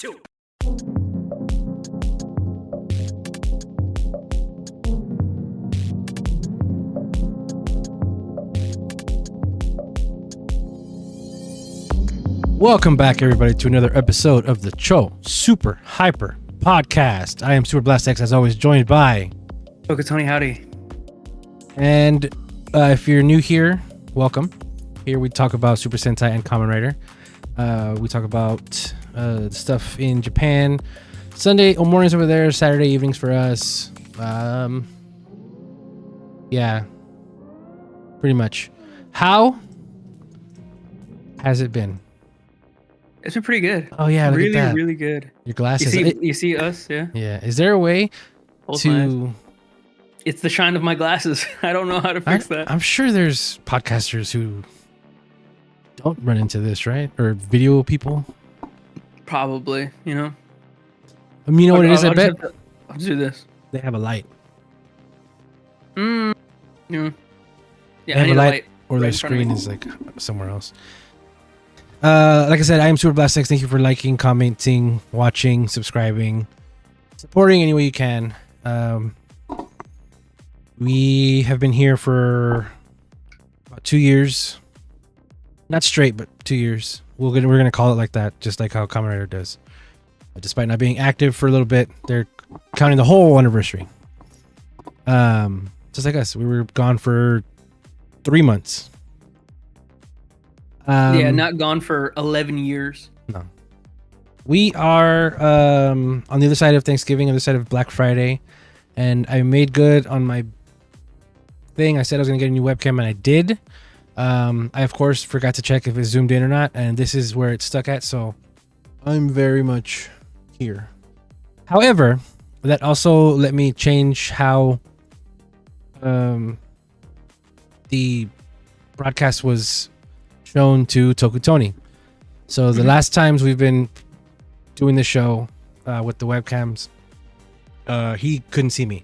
Welcome back, everybody, to another episode of the Cho Super Hyper Podcast. I am Super Blast X, as always, joined by Tony. Howdy. And if you're new here, welcome. Here we talk about Super Sentai and Kamen Rider. We talk about stuff in Japan. Sunday mornings over there, Saturday evenings for us. Yeah, pretty much. How has it been? It's been pretty good. Oh yeah, look really, at that. Really good. Your glasses. You see us? Yeah. Yeah. Is there a way to? It's the shine of my glasses. I don't know how to fix that. I'm sure there's podcasters who don't run into this, right? Or video people. Probably. You know. You know what it is? I bet. I'll do this. They have a light. Yeah. They have a light, or their screen is like somewhere else. Like I said, I am Super Blast X. Thank you for liking, commenting, watching, subscribing, supporting any way you can. We have been here for about 2 years, not straight, but 2 years. We're gonna call it like that, just like how Kamen Rider does. Despite not being active for a little bit, they're counting the whole anniversary. Just like us, we were gone for 3 months. Yeah, not gone for 11 years. No. We are on the other side of Thanksgiving, on the side of Black Friday, and I made good on my thing. I said I was going to get a new webcam, and I did. I, of course, forgot to check if it zoomed in or not, and this is where it's stuck at, so I'm very much here. However, that also let me change how the broadcast was shown to Tokutoni. So the last times we've been doing the show with the webcams, he couldn't see me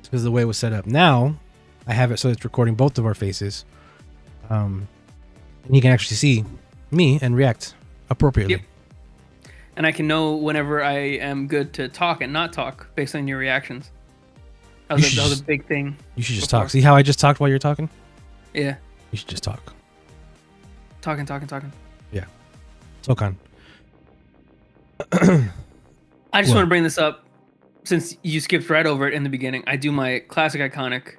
because of the way it was set up. Now I have it so it's recording both of our faces, and he can actually see me and react appropriately. Yep. And I can know whenever I am good to talk and not talk based on your reactions. That was a big thing. You should just talk. See how I just talked while you're talking? Yeah. You should just talk. Talking. Yeah. Tokan. I just want to bring this up since you skipped right over it in the beginning. I do my classic iconic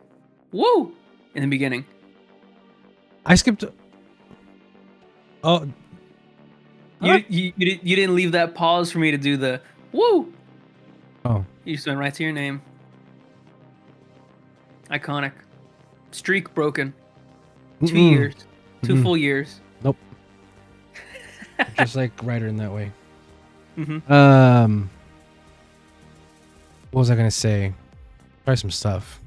woo in the beginning. I skipped. Oh. You didn't leave that pause for me to do the woo. Oh. You just went right to your name. Iconic. Streak broken. 2 years. 2 full years. Nope. Just like Ryder in that way. Mm-hmm. What was I gonna say? Try some stuff.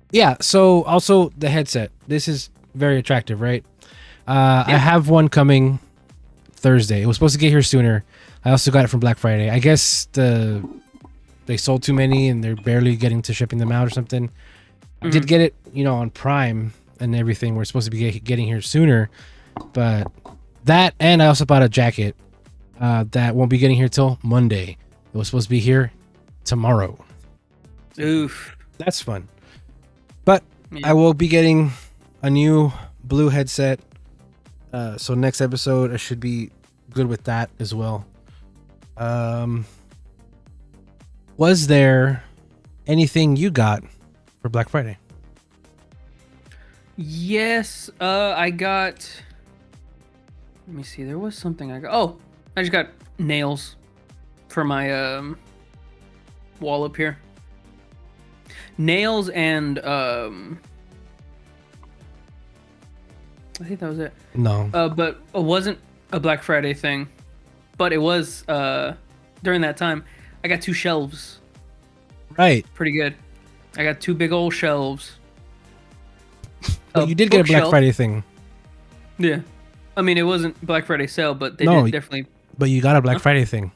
Yeah. So also the headset. This is very attractive, right? I have one coming Thursday. It was supposed to get here sooner. I also got it from Black Friday. I guess they sold too many and they're barely getting to shipping them out or something. I did get it, on Prime and everything. We're supposed to be getting here sooner, but that, and I also bought a jacket that won't be getting here till Monday. It was supposed to be here tomorrow. Oof. That's fun. But I will be getting a new blue headset. So next episode, I should be good with that as well. Was there anything you got for Black Friday? Yes, I got. Let me see. There was something I got. Oh, I just got nails for my wall up here. Nails and I think that was it. No. But it wasn't a Black Friday thing, but it was during that time. I got 2 shelves. Right. Pretty good. I got 2 big old shelves. But you did get a Black Friday thing. Yeah. I mean, it wasn't Black Friday sale, but they did definitely. But you got a Black Friday thing.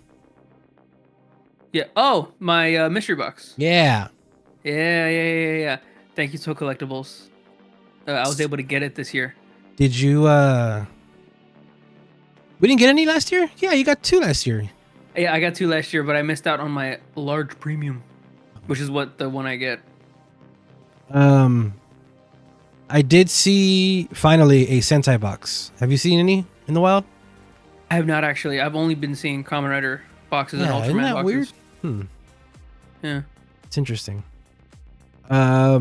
Yeah. Oh, my mystery box. Yeah. Yeah. Thank you, So Collectibles. I was able to get it this year. Did you We didn't get any last year? Yeah, you got 2 last year. Yeah, I got 2 last year, but I missed out on my large premium, which is what the one I get. I did see finally a Sentai box. Have you seen any in the wild? I have not actually. I've only been seeing Kamen Rider boxes and Ultraman isn't that boxes. weird? Yeah. It's interesting. I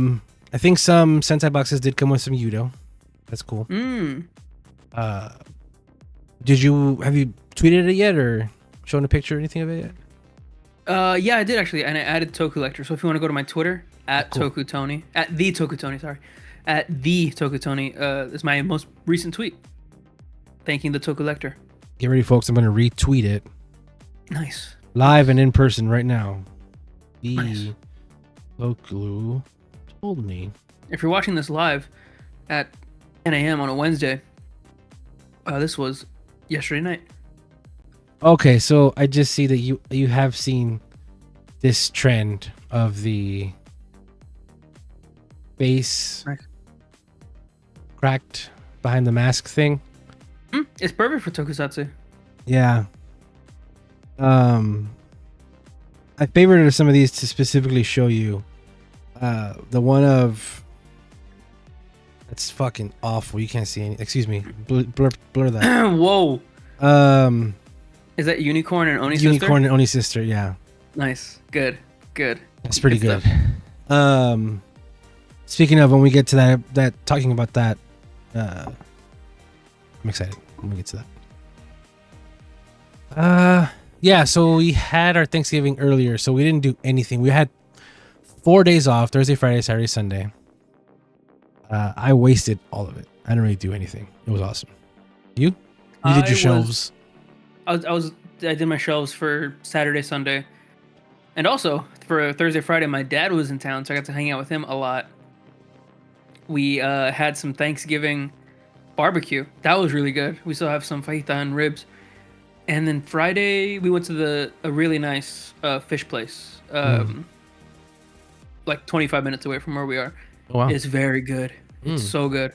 think some Sentai boxes did come with some Yudo. That's cool. Have you tweeted it yet or shown a picture or anything of it yet? Yeah, I did actually, and I added Toku Lector. So if you want to go to my Twitter at cool. Toku Tony, at the Toku Tony, is my most recent tweet, thanking the Toku Lector. Get ready, folks. I'm going to retweet it Nice. live and in person right now. Nice. Toku told me. If you're watching this live at 10 a.m. on a Wednesday, this was yesterday night. Okay, so I just see that you have seen this trend of the face Nice. cracked behind the mask thing. It's perfect for Tokusatsu. Yeah. I favorited some of these to specifically show you. The one of that's fucking awful. You can't see any. Excuse me. Blur that. Whoa. Is that Unicorn and Oni Unicorn sister? and Oni sister. Yeah. Nice. Good. That's pretty good. Stuff. Speaking of, when we get to that talking about that, I'm excited when we get to that. Yeah, so we had our Thanksgiving earlier, so we didn't do anything. We had 4 days off: Thursday, Friday, Saturday, Sunday. I wasted all of it. I didn't really do anything. It was awesome. You did your shelves. I did my shelves for Saturday, Sunday, and also for Thursday, Friday. My dad was in town, so I got to hang out with him a lot. We had some Thanksgiving barbecue. That was really good. We still have some fajita and ribs. And then Friday, we went to a really nice fish place, like 25 minutes away from where we are. Oh, wow. It's very good. It's so good.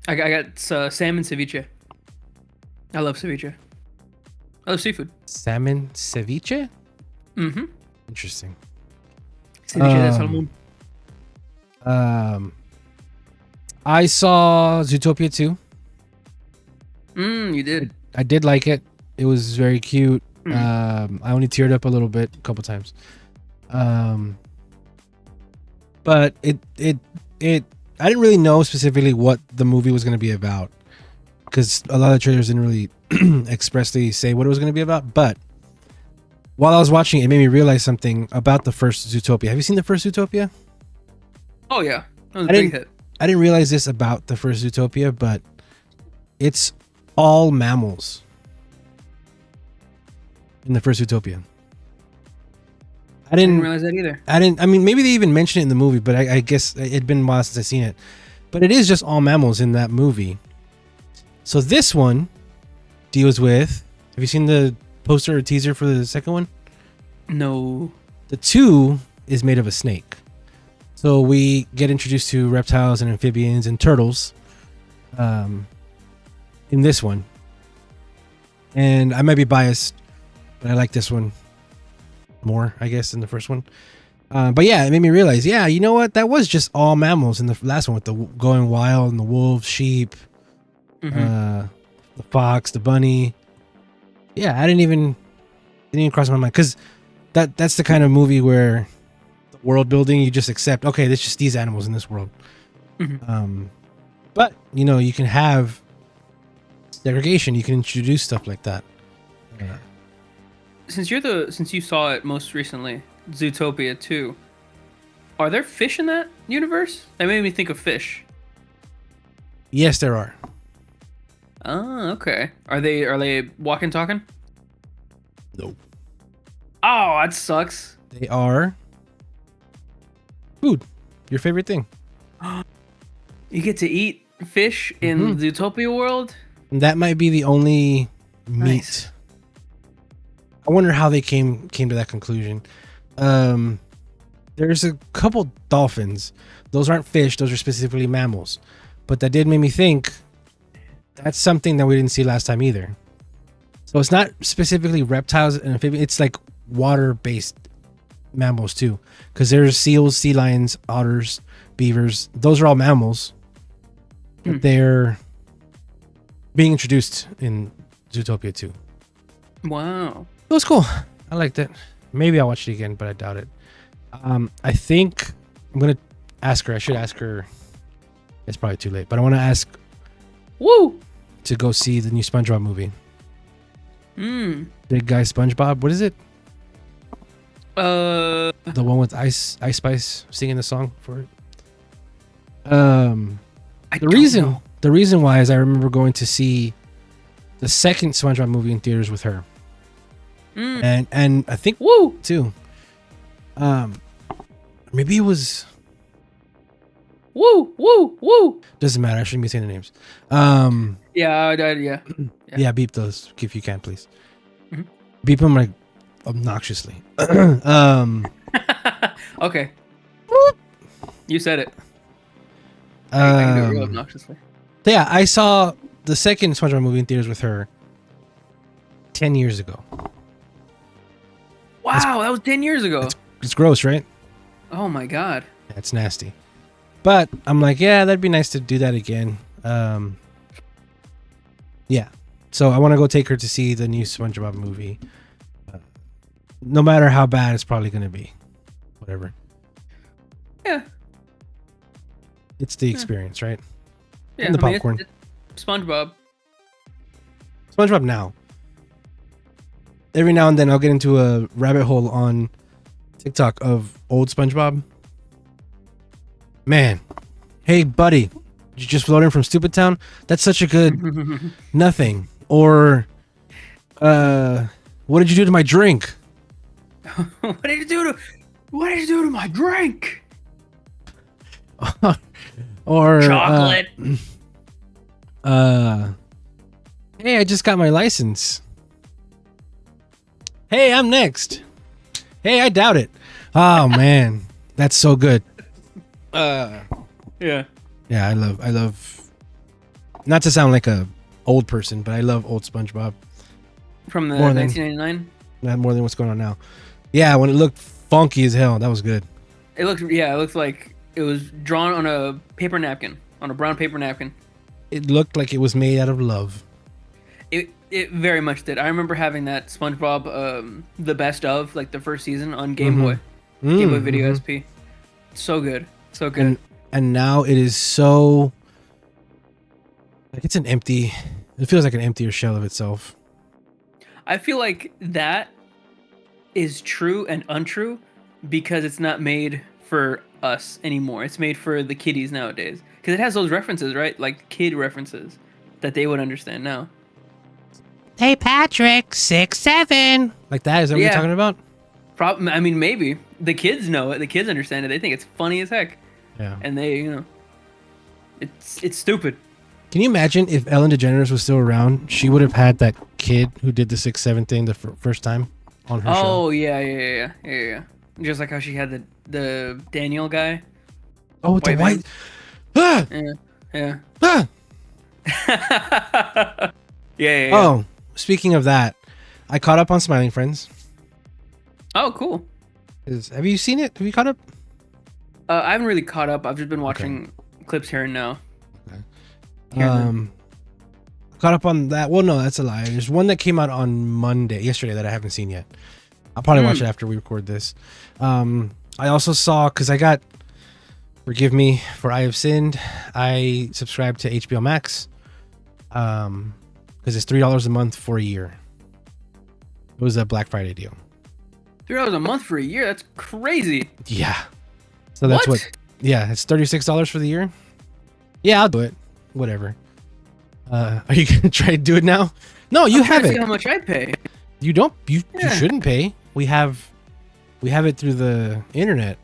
I got salmon ceviche. I love ceviche. I love seafood. Salmon ceviche? Mm-hmm. Interesting. Ceviche de salmon. I saw Zootopia 2. You did. I did like it. It was very cute. I only teared up a little bit a couple times. But it I didn't really know specifically what the movie was going to be about, because a lot of the trailers didn't really expressly say what it was going to be about. But while I was watching it, it made me realize something about the first Zootopia. Have you seen the first Zootopia? Oh yeah, that was a big hit. I didn't realize this about the first Zootopia, but it's all mammals in the first Zootopia. I didn't realize that either. I mean, maybe they even mentioned it in the movie, but I guess it'd been a while since I've seen it. But it is just all mammals in that movie. So this one deals with... Have you seen the poster or teaser for the second one? No. The 2 is made of a snake. So we get introduced to reptiles and amphibians and turtles in this one. And I might be biased, but I like this one more, I guess, than the first one. But yeah, it made me realize, yeah, you know what? That was just all mammals in the last one, with the going wild and the wolves, sheep, the fox, the bunny. Yeah, I didn't even cross my mind, because that's the kind of movie where the world building, you just accept, okay, there's just these animals in this world. But you know, you can have segregation. You can introduce stuff like that. Since you saw it most recently, Zootopia 2, are there fish in that universe? That made me think of fish. Yes, there are. Oh, okay. Are they walking, talking? No. Oh, that sucks. They are food. Your favorite thing. You get to eat fish in Zootopia world? And that might be the only meat. Nice. I wonder how they came to that conclusion. There's a couple dolphins. Those aren't fish. Those are specifically mammals. But that did make me think that's something that we didn't see last time either. So it's not specifically reptiles and amphibians. It's like water-based mammals too, because there's seals, sea lions, otters, beavers. Those are all mammals, but they're being introduced in Zootopia 2. Wow. It was cool. I liked it. Maybe I'll watch it again, but I doubt it. I think I'm gonna ask her. I should ask her. It's probably too late, but I want to ask to go see the new SpongeBob movie. Big Guy SpongeBob. What is it? The one with Ice Spice singing the song for it. The reason why is I remember going to see the second SpongeBob movie in theaters with her, and I think too. Maybe it was. Doesn't matter. I shouldn't be saying the names. Yeah. Beep those if you can, please. Beep them like obnoxiously. Okay. You said it. I can do it real obnoxiously. Yeah, I saw the second SpongeBob movie in theaters with her 10 years ago. Wow, that was 10 years ago. It's gross, right? Oh my god. Yeah, it's nasty. But I'm like, yeah, that'd be nice to do that again. Yeah. So I want to go take her to see the new SpongeBob movie. No matter how bad it's probably going to be. Whatever. Yeah. It's the experience, right? Yeah, And the popcorn. It's SpongeBob. SpongeBob now. Every now and then I'll get into a rabbit hole on TikTok of old SpongeBob. Man. Hey, buddy. You just floating from Stupid Town? That's such a good nothing. Or, what did you do to my drink? What did you do to my drink? Or chocolate. Hey, I just got my license. Hey, I'm next. Hey, I doubt it. Oh man, that's so good. Yeah. Yeah, I love. Not to sound like a old person, but I love old SpongeBob. From the 1999. Not more than what's going on now. Yeah, when it looked funky as hell, that was good. It looked like it was drawn on a paper napkin, on a brown paper napkin. It looked like it was made out of love. It very much did. I remember having that SpongeBob, the best of, like the first season on Game Boy. Game Boy Video SP. So good. So good. And now it is so... Like it's an empty... It feels like an emptier shell of itself. I feel like that is true and untrue because it's not made for us anymore. It's made for the kiddies nowadays. Because it has those references, right? Like kid references that they would understand now. Hey, Patrick, 6'7". Like that? Is that what you're talking about? I mean, maybe. The kids know it. The kids understand it. They think it's funny as heck. Yeah. And they, it's stupid. Can you imagine if Ellen DeGeneres was still around? She would have had that kid who did the 6'7" thing the first time on her show. Oh, yeah. Just like how she had the Daniel guy. Oh, with the white... Ah! Yeah. Ah! Yeah. Oh, speaking of that, I caught up on Smiling Friends. Oh, cool. Have you seen it? Have you caught up? I haven't really caught up. I've just been watching clips here and now. Okay. Caught up on that. Well, no, that's a lie. There's one that came out on yesterday that I haven't seen yet. I'll probably watch it after we record this. I also saw, because I got, forgive me for I have sinned, I subscribed to HBO Max. Because it's $3 a month for a year. It was a Black Friday deal. $3 a month for a year? That's crazy. Yeah. So that's what? Yeah, it's $36 for the year. Yeah, I'll do it. Whatever. Are you gonna try to do it now? No, you have it. See how much I pay. You don't. You shouldn't pay. We have it through the internet.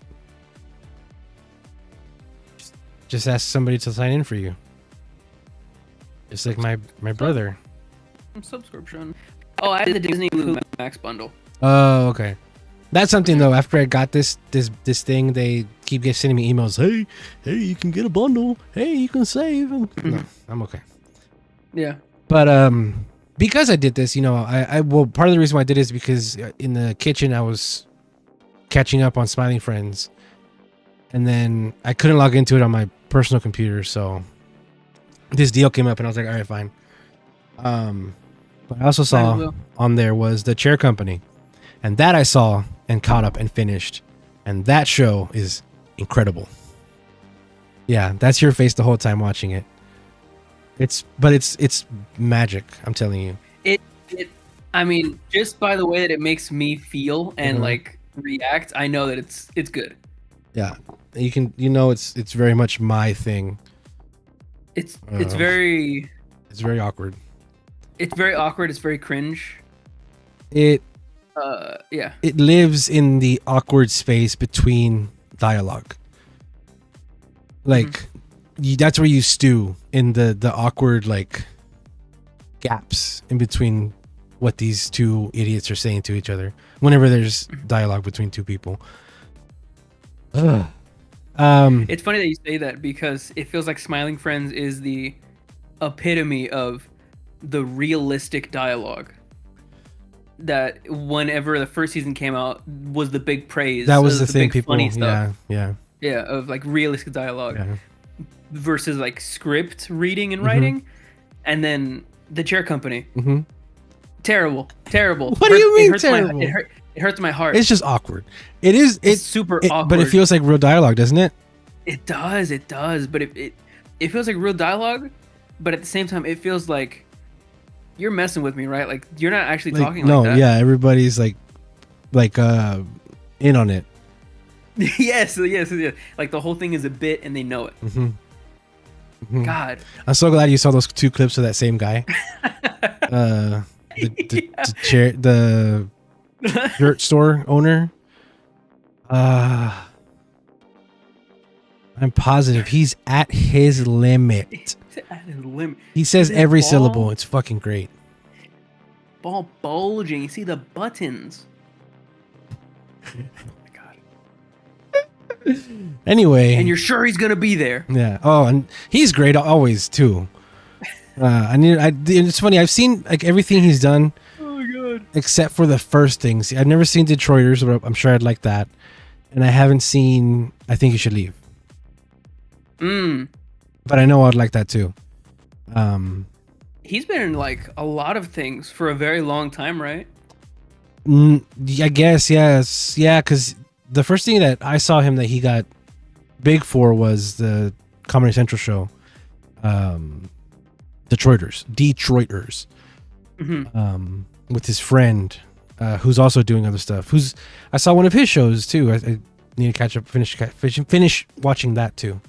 Just ask somebody to sign in for you. Just like my brother. Subscription. Oh, I had the Disney Blue Max bundle. Oh, okay. That's something though. After I got this thing, they keep sending me emails. Hey, you can get a bundle. Hey, you can save. No, I'm okay. Yeah. But because I did this, well, part of the reason why I did it is because in the kitchen I was catching up on Smiling Friends, and then I couldn't log into it on my personal computer, so this deal came up, and I was like, all right, fine. But I also saw on there was the Chair Company, and that I saw and caught up and finished, and that show is incredible. Yeah, that's your face the whole time watching it. It's magic, I'm telling you. I mean, just by the way that it makes me feel and like react, I know that it's good. Yeah, it's very much my thing. It's very awkward. It's very awkward. It's very cringe. Yeah. It lives in the awkward space between dialogue. Like, that's where you stew, in the awkward, like, gaps in between what these two idiots are saying to each other whenever there's dialogue between two people. It's funny that you say that, because it feels like Smiling Friends is the epitome of the realistic dialogue that whenever the first season came out was the big praise. That was the thing, big people, funny stuff. yeah, of like realistic dialogue versus like script reading and Mm-hmm. writing. And then the Chair Company, terrible. What do you mean terrible? It hurts my heart. It's just awkward. It's super awkward, but it feels like real dialogue, doesn't it? It does, but it feels like real dialogue, but at the same time it feels like you're messing with me, right? Like, you're not actually talking like that. Yeah, everybody's like in on it. yes. Like, the whole thing is a bit and they know it. God, I'm so glad you saw those two clips of that same guy. The shirt store owner. I'm positive he's at his limit. He says every syllable. It's fucking great. Ball bulging. You see the buttons. Oh my god. Anyway. And you're sure he's gonna be there. Yeah. Oh, and he's great always too. It's funny. I've seen like everything he's done. Oh my god. Except for the first things. I've never seen Detroiters, but I'm sure I'd like that. And I haven't seen I Think You Should Leave. But I know I'd like that too. He's been in like a lot of things for a very long time, right? I guess, yes. Yeah, because the first thing that I saw him that he got big for was the Comedy Central show, Detroiters. With his friend, who's also doing other stuff. I saw one of his shows too. I need to catch up, finish watching that too.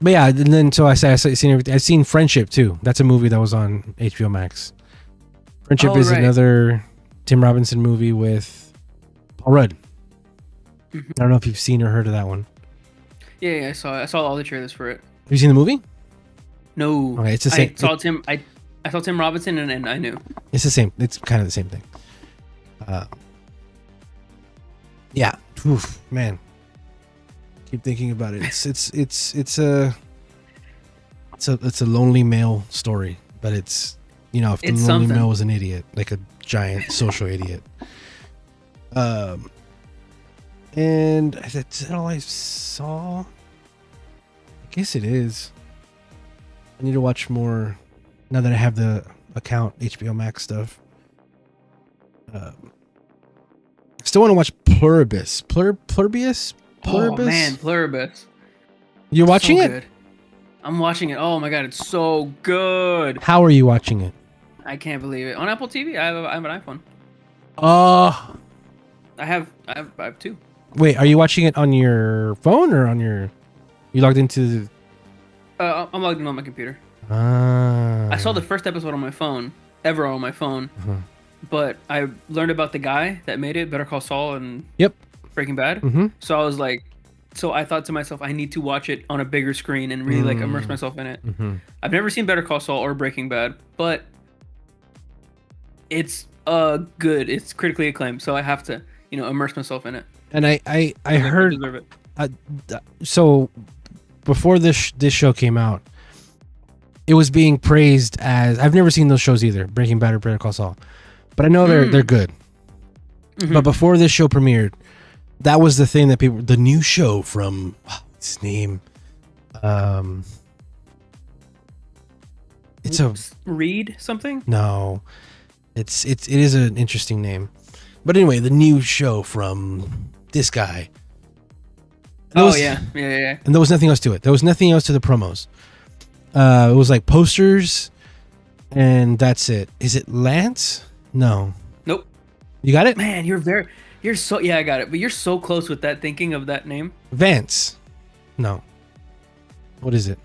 But yeah, and then so I've seen everything. I've seen Friendship too. That's a movie that was on HBO Max. Friendship is another Tim Robinson movie with Paul Rudd. I don't know if you've seen or heard of that one. Yeah, I saw all the trailers for it. Have you seen the movie? No. Okay, it's the same. I saw Tim Robinson and I knew. It's the same. It's kind of the same thing. Yeah. Oof, man. Keep thinking about it. It's a lonely male story, but it's if the lonely male was an idiot, like a giant social idiot. And that's all I saw. I guess it is. I need to watch more now that I have the account, HBO Max stuff. Still want to watch Pluribus. Pluribus? Oh man, Pluribus. You're watching it? Good. I'm watching it. Oh my god, it's so good. How are you watching it? I can't believe it. On Apple TV, I have an iPhone. I have two. Wait, are you watching it on your phone or on your? You logged into? I'm logged in on my computer. I saw the first episode on my phone, but I learned about the guy that made it, Better Call Saul and Breaking Bad. So I was like, I thought to myself, I need to watch it on a bigger screen and really like immerse myself in it. I've never seen Better Call Saul or Breaking Bad, but it's good. It's critically acclaimed, so I have to immerse myself in it. And I heard so before this show came out, it was being praised as, I've never seen those shows either, Breaking Bad or Better Call Saul, but I know they're good. But before this show premiered, that was the thing that people, the new show from, what's his name? It's a Reed something? No. It is an interesting name. But anyway, the new show from this guy. Yeah. And there was nothing else to it. There was nothing else to the promos. It was like posters and that's it. Is it Lance? No. Nope. You got it? Man, I got it. But you're so close with that, thinking of that name. Vance. No. What is it?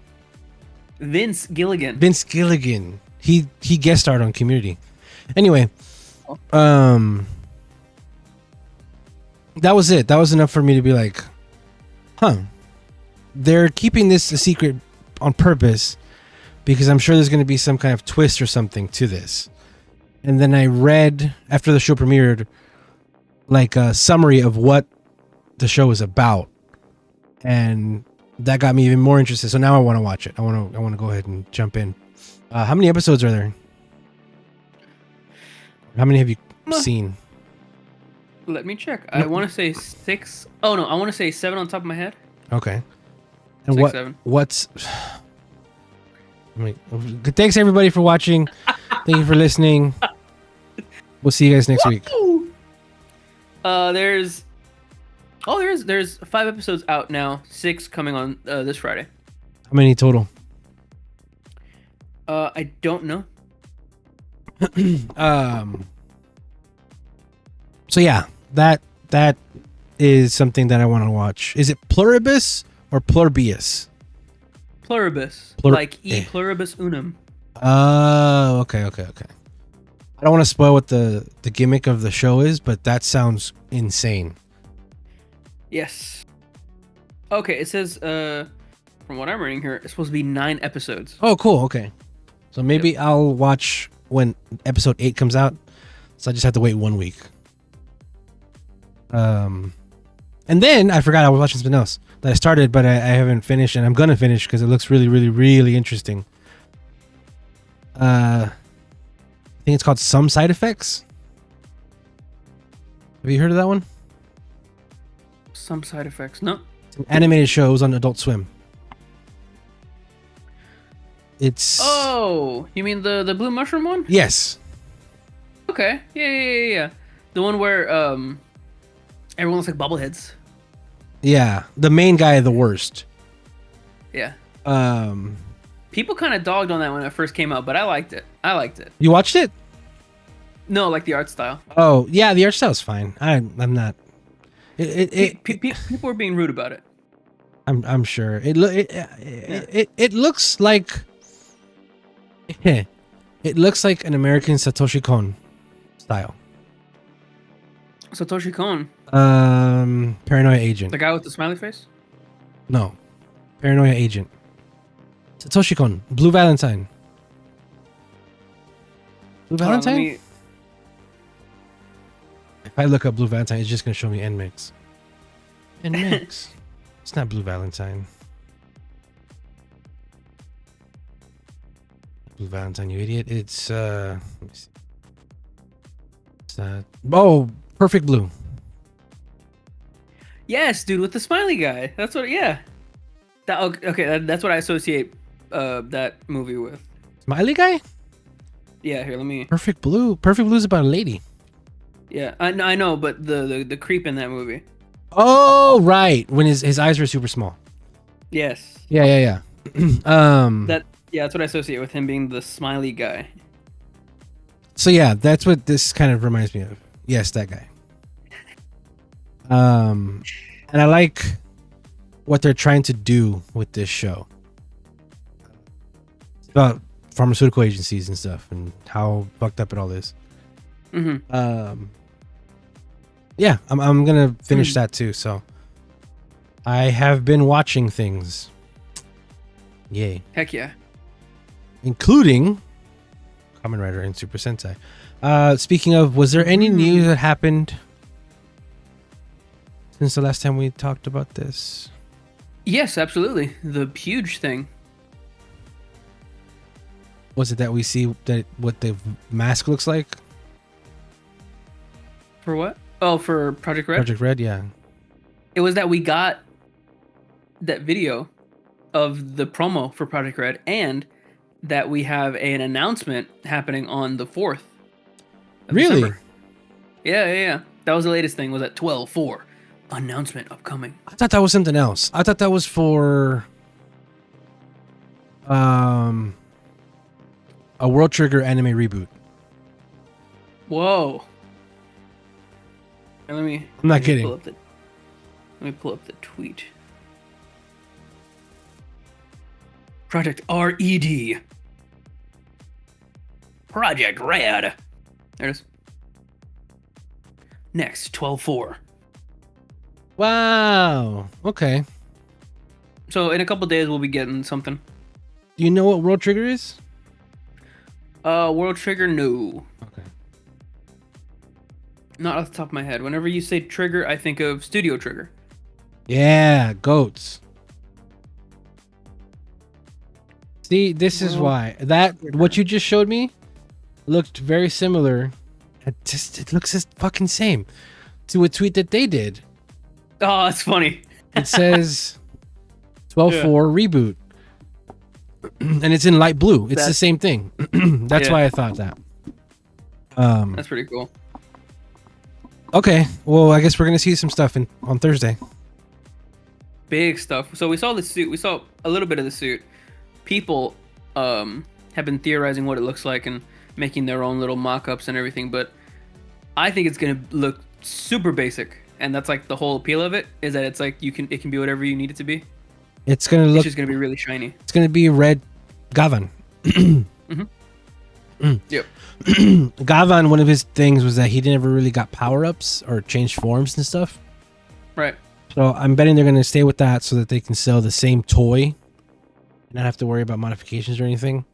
Vince Gilligan. Vince Gilligan. He guest starred on Community. Anyway, that was it. That was enough for me to be like, they're keeping this a secret on purpose because I'm sure there's going to be some kind of twist or something to this. And then I read, after the show premiered, like a summary of what the show is about. And that got me even more interested. So now I want to watch it. I want to go ahead and jump in. How many episodes are there? How many have you seen? Let me check. I want to say 6. Oh no, I want to say 7 on top of my head. Okay. And 6, 7. What's? Thanks everybody for watching. Thank you for listening. We'll see you guys next week. There's 5 episodes out now. 6 coming on this Friday. How many total? I don't know. So yeah, that is something that I want to watch. Is it pluribus or pluribus? Pluribus, like e pluribus unum. Oh, okay. I don't want to spoil what the gimmick of the show is, but that sounds insane. Yes. Okay, it says from what I'm reading here, it's supposed to be 9 episodes. Oh, cool. Okay, so maybe I'll watch when episode 8 comes out. So I just have to wait 1 week. And then I forgot I was watching something else that I started, but I haven't finished, and I'm gonna finish because it looks really, really, really interesting. I think it's called Some Side Effects. Have you heard of that one? Some Side Effects. No. It's an animated show. It was on Adult Swim. It's. Oh, you mean the blue mushroom one? Yes. Okay. Yeah. The one where everyone looks like bobbleheads. Yeah, the main guy, the worst. Yeah. People kind of dogged on that when it first came out, but I liked it. You watched it? No, like the art style. Oh yeah, the art style's fine. I'm not. People were being rude about it. I'm sure it looks like. It looks like an American Satoshi Kon style. Satoshi Kon. Paranoia Agent. The guy with the smiley face? No. Paranoia Agent. Satoshi Kon. Blue Valentine. Blue Valentine? If I look up Blue Valentine, it's just going to show me NMIXX. NMIXX. It's not Blue Valentine. Blue Valentine, you idiot. It's, let me see. It's Perfect Blue. Yes, dude, with the smiley guy. That's what. Yeah. That's what I associate that movie with. Smiley guy? Yeah. Here, let me. Perfect Blue. Perfect Blue is about a lady. Yeah, I know, but the creep in that movie. Oh right, when his eyes were super small. Yes. Yeah. That's what I associate with him being the smiley guy. So yeah, that's what this kind of reminds me of. Yes, that guy. And I like what they're trying to do with this show. It's about pharmaceutical agencies and stuff and how fucked up it all is. Mm-hmm. Yeah, I'm gonna finish that too. So I have been watching things. Yay. Heck yeah. Including Kamen Rider and Super Sentai. Speaking of, was there any news that happened since the last time we talked about this? Yes, absolutely. The huge thing. Was it that we see that what the mask looks like? For what? Oh, for Project Red? Project Red, yeah. It was that we got that video of the promo for Project Red, and that we have an announcement happening on the 4th. Really? December. Yeah. That was the latest thing, was at 12/4. Announcement upcoming. I thought that was something else. I thought that was for a World Trigger anime reboot. Whoa. And I'm not kidding. Let me pull up the tweet. Project RED. Project Red. There it is. Next, 12/4. Wow. Okay. So in a couple days we'll be getting something. Do you know what World Trigger is? World Trigger, no. Okay. Not off the top of my head. Whenever you say Trigger, I think of Studio Trigger. Yeah, goats. See, this is why what you just showed me looked very it looks the fucking same to a tweet that they did. Oh, that's funny. It says 12/4 reboot, and it's in light blue. It's the same thing. That's why I thought that. That's pretty cool. Okay, well, I guess we're gonna see some stuff on Thursday. Big stuff. So we saw the suit. We saw a little bit of the suit. People have been theorizing what it looks like and making their own little mock-ups and everything, but I think it's gonna look super basic, and that's like the whole appeal of it, is that it's like it can be whatever you need it to be. It's just gonna be really shiny. It's gonna be red Gavan. Yep. Gavan, one of his things was that he never really got power-ups or changed forms and stuff. Right. So I'm betting they're gonna stay with that so that they can sell the same toy and not have to worry about modifications or anything.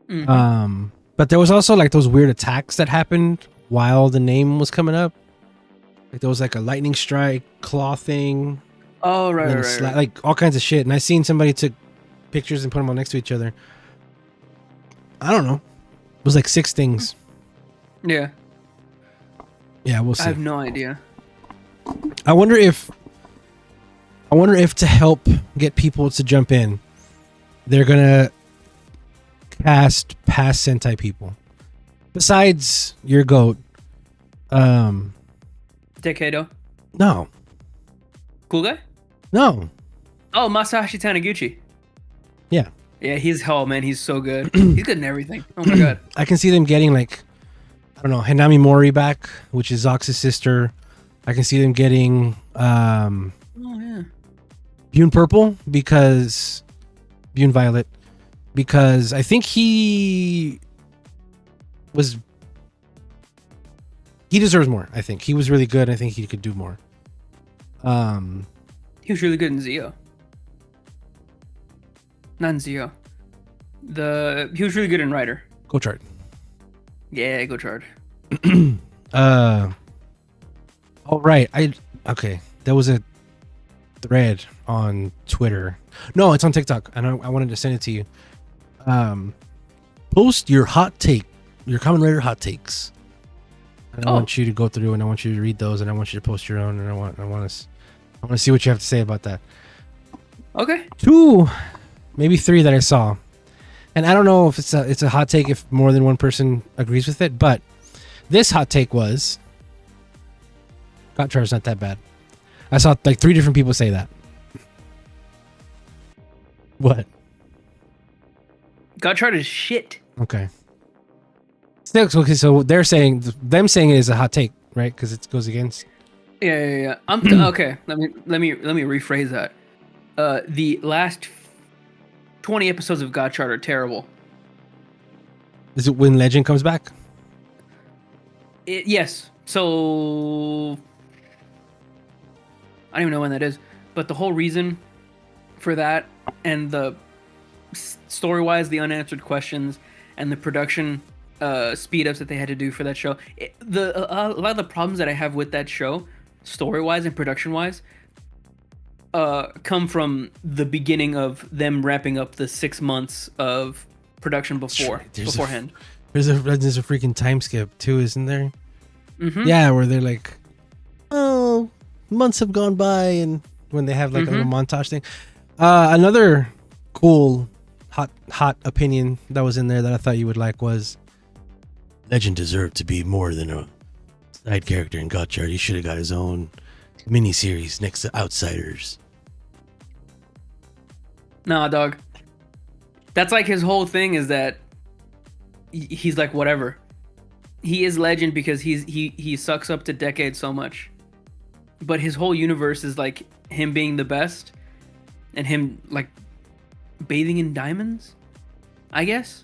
But there was also like those weird attacks that happened while the name was coming up. Like there was like a lightning strike, claw thing. Oh, right. Like all kinds of shit. And I seen somebody took pictures and put them all next to each other. I don't know. It was like 6 things. Yeah. Yeah, we'll see. I have no idea. I wonder if to help get people to jump in, they're gonna cast past Sentai people. Besides your goat. Decado. No. Cool guy? No. Oh, Masahashi Taniguchi. Yeah. Yeah, he's man. He's so good. He's good in everything. Oh my god. I can see them getting like, I don't know, Hanami Mori back, which is Zox's sister. I can see them getting Oh yeah. Bune Purple because Bune Violet, because I think he deserves more. I think he was really good. I think he could do more. He was really good in Zio. Not in Zio. He was really good in Rider. Go chart. Yeah, go chart. All right. Okay. There was a thread on Twitter. No, it's on TikTok, and I wanted to send it to you. Post your hot take, your Kamen Rider hot takes. And I want you to go through, and I want you to read those, and I want you to post your own, and I want to see what you have to say about that. Okay. 2, maybe 3 that I saw, and I don't know if it's a hot take if more than one person agrees with it, but this hot take was Gotchar's not that bad. I saw like 3 different people say that. What? Gotchard is shit. Okay. Okay, so them saying it is a hot take, right? Because it goes against. Yeah. Okay. Let me rephrase that. The last 20 episodes of Gotchard are terrible. Is it when Legend comes back? Yes. So I don't even know when that is, but the whole reason for that, and the story-wise, the unanswered questions, and the production speed-ups that they had to do for that show, a lot of the problems that I have with that show, story-wise and production-wise, come from the beginning of them wrapping up the 6 months of production beforehand. There's a freaking time skip too, isn't there? Mm-hmm. Yeah, where they're like, oh, months have gone by, and when they have like a little montage thing. Another cool hot opinion that was in there that I thought you would like was Legend deserved to be more than a side character in Gozyuger. He should have got his own miniseries next to Outsiders. Nah, dog. That's like his whole thing is that he's like whatever. He is Legend because he sucks up to Decade so much. But his whole universe is like him being the best and him like bathing in diamonds, I guess.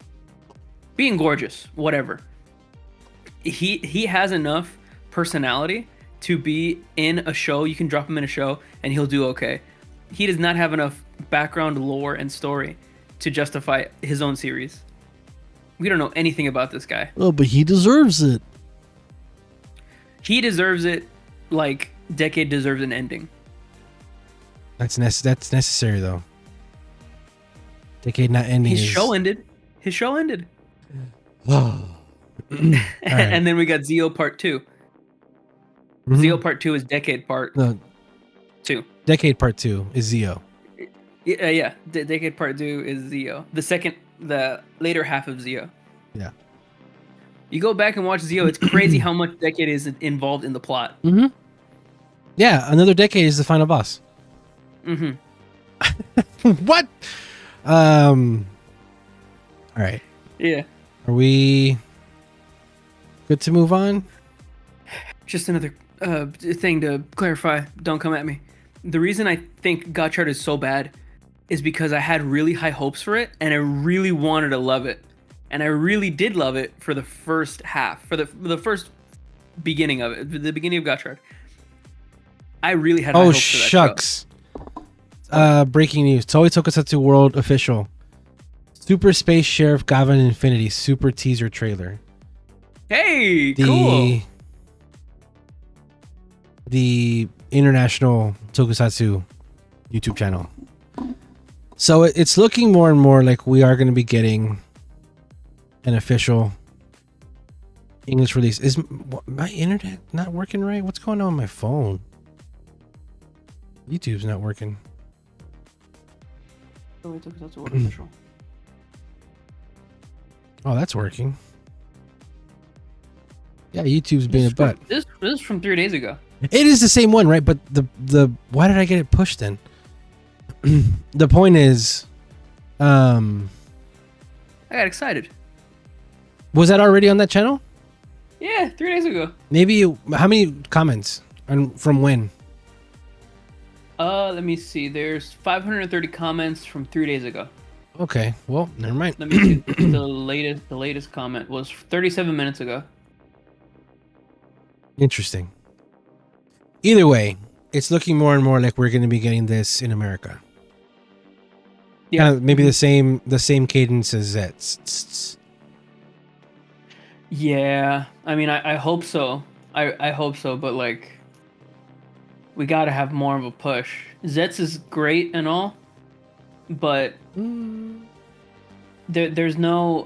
Being gorgeous, whatever. He has enough personality to be in a show. You can drop him in a show and he'll do okay. He does not have enough background lore and story to justify his own series. We don't know anything about this guy. Oh, but he deserves it. He deserves it like Decade deserves an ending. That's necessary though. Decade not ending. His show ended. Oh. Right. And then we got Zeo Part 2. Zeo Part 2 is Decade Part 2. Decade Part 2 is Zeo. Yeah. Decade Part 2 is Zeo. The later half of Zeo. Yeah. You go back and watch Zeo, it's crazy how much Decade is involved in the plot. Mm-hmm. Yeah, another Decade is the final boss. Mm-hmm. What? All right. Yeah. Are we good to move on? Just another thing to clarify. Don't come at me. The reason I think Gozyuger is so bad is because I had really high hopes for it, and I really wanted to love it, and I really did love it for the first half, for the first beginning of it, the beginning of Gozyuger. I really had high hopes for that shucks. Breaking news. Toei Tokusatsu World official. Super Space Sheriff Gavan Infinity super teaser trailer. Hey, cool. The international Tokusatsu YouTube channel. So it's looking more and more like we are going to be getting an official English release. Is my internet not working right? What's going on with my phone? YouTube's not working. Oh, that's working. Yeah, YouTube's being a butt. This is from 3 days ago. It is the same one, right? But the why did I get it pushed then? The point is, I got excited. Was that already on that channel? Yeah, 3 days ago. Maybe how many comments and from when? Let me see. There's 530 comments from 3 days ago. Okay, well, never mind. Let me see. The latest comment was 37 minutes ago. Interesting. Either way, it's looking more and more like we're going to be getting this in America. Yeah, kind of maybe the same cadence as Zeztz. Yeah, I mean, I hope so. I hope so, but like, we got to have more of a push. Zeztz is great and all, but there's no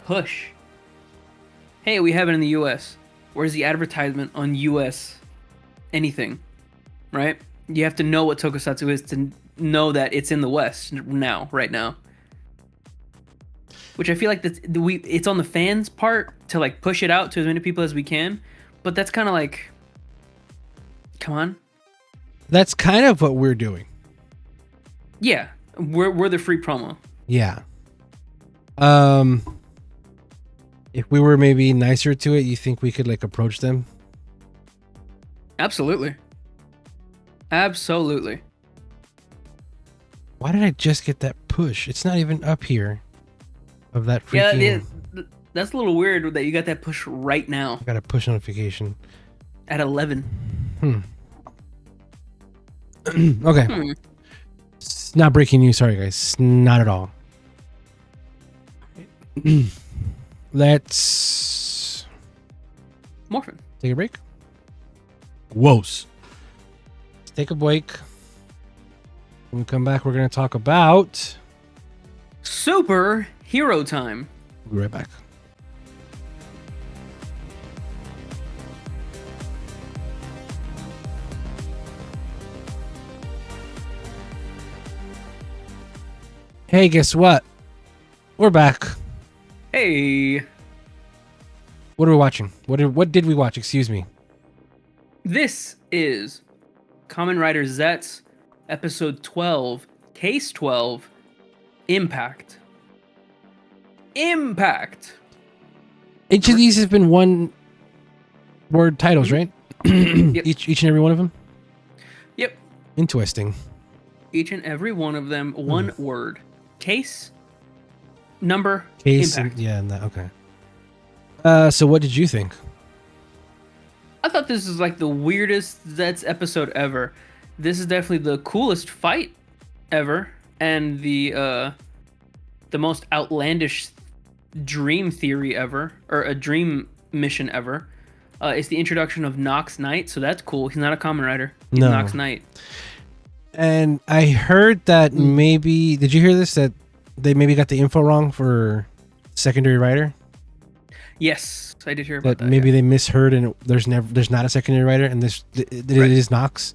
push. Hey, we have it in the U.S. Where's the advertisement on U.S. anything, right? You have to know what Tokusatsu is to know that it's in the West right now. Which I feel like it's on the fans' part to like push it out to as many people as we can, but that's kind of like, come on. That's kind of what we're doing. Yeah, we're the free promo. Yeah. If we were maybe nicer to it, you think we could like approach them? Absolutely. Why did I just get that push? It's not even up here. Of that freaking... Yeah, that's a little weird that you got that push right now. I got a push notification. At 11. Okay. It's not breaking news. Sorry, guys. Not at all. Let's... Morphin. Take a break. Let's take a break. When we come back, we're going to talk about... Super hero time. We'll be right back. Hey, guess what? We're back. Hey, What are we watching? What did we watch? Excuse me. this is Kamen Rider Zeztz, episode 12, case 12, Impact. Impact. Each of these have been one word titles, right? Yep. Each and every one of them? Yep. Interesting. Each and every one of them, one word. Case, number, Case, impact. okay. So what did you think? I thought this was like the weirdest Zeztz episode ever. This is definitely the coolest fight ever, and the most outlandish dream theory ever, or a dream mission ever. It's the introduction of NMIXX Knight, so that's cool. He's not a Kamen Rider. He's No. NMIXX Knight. And I heard that maybe, did you hear this? That they maybe got the info wrong for secondary writer? Yes, I did hear about That that. maybe they misheard and there's not a secondary writer and it Right. is NMIXX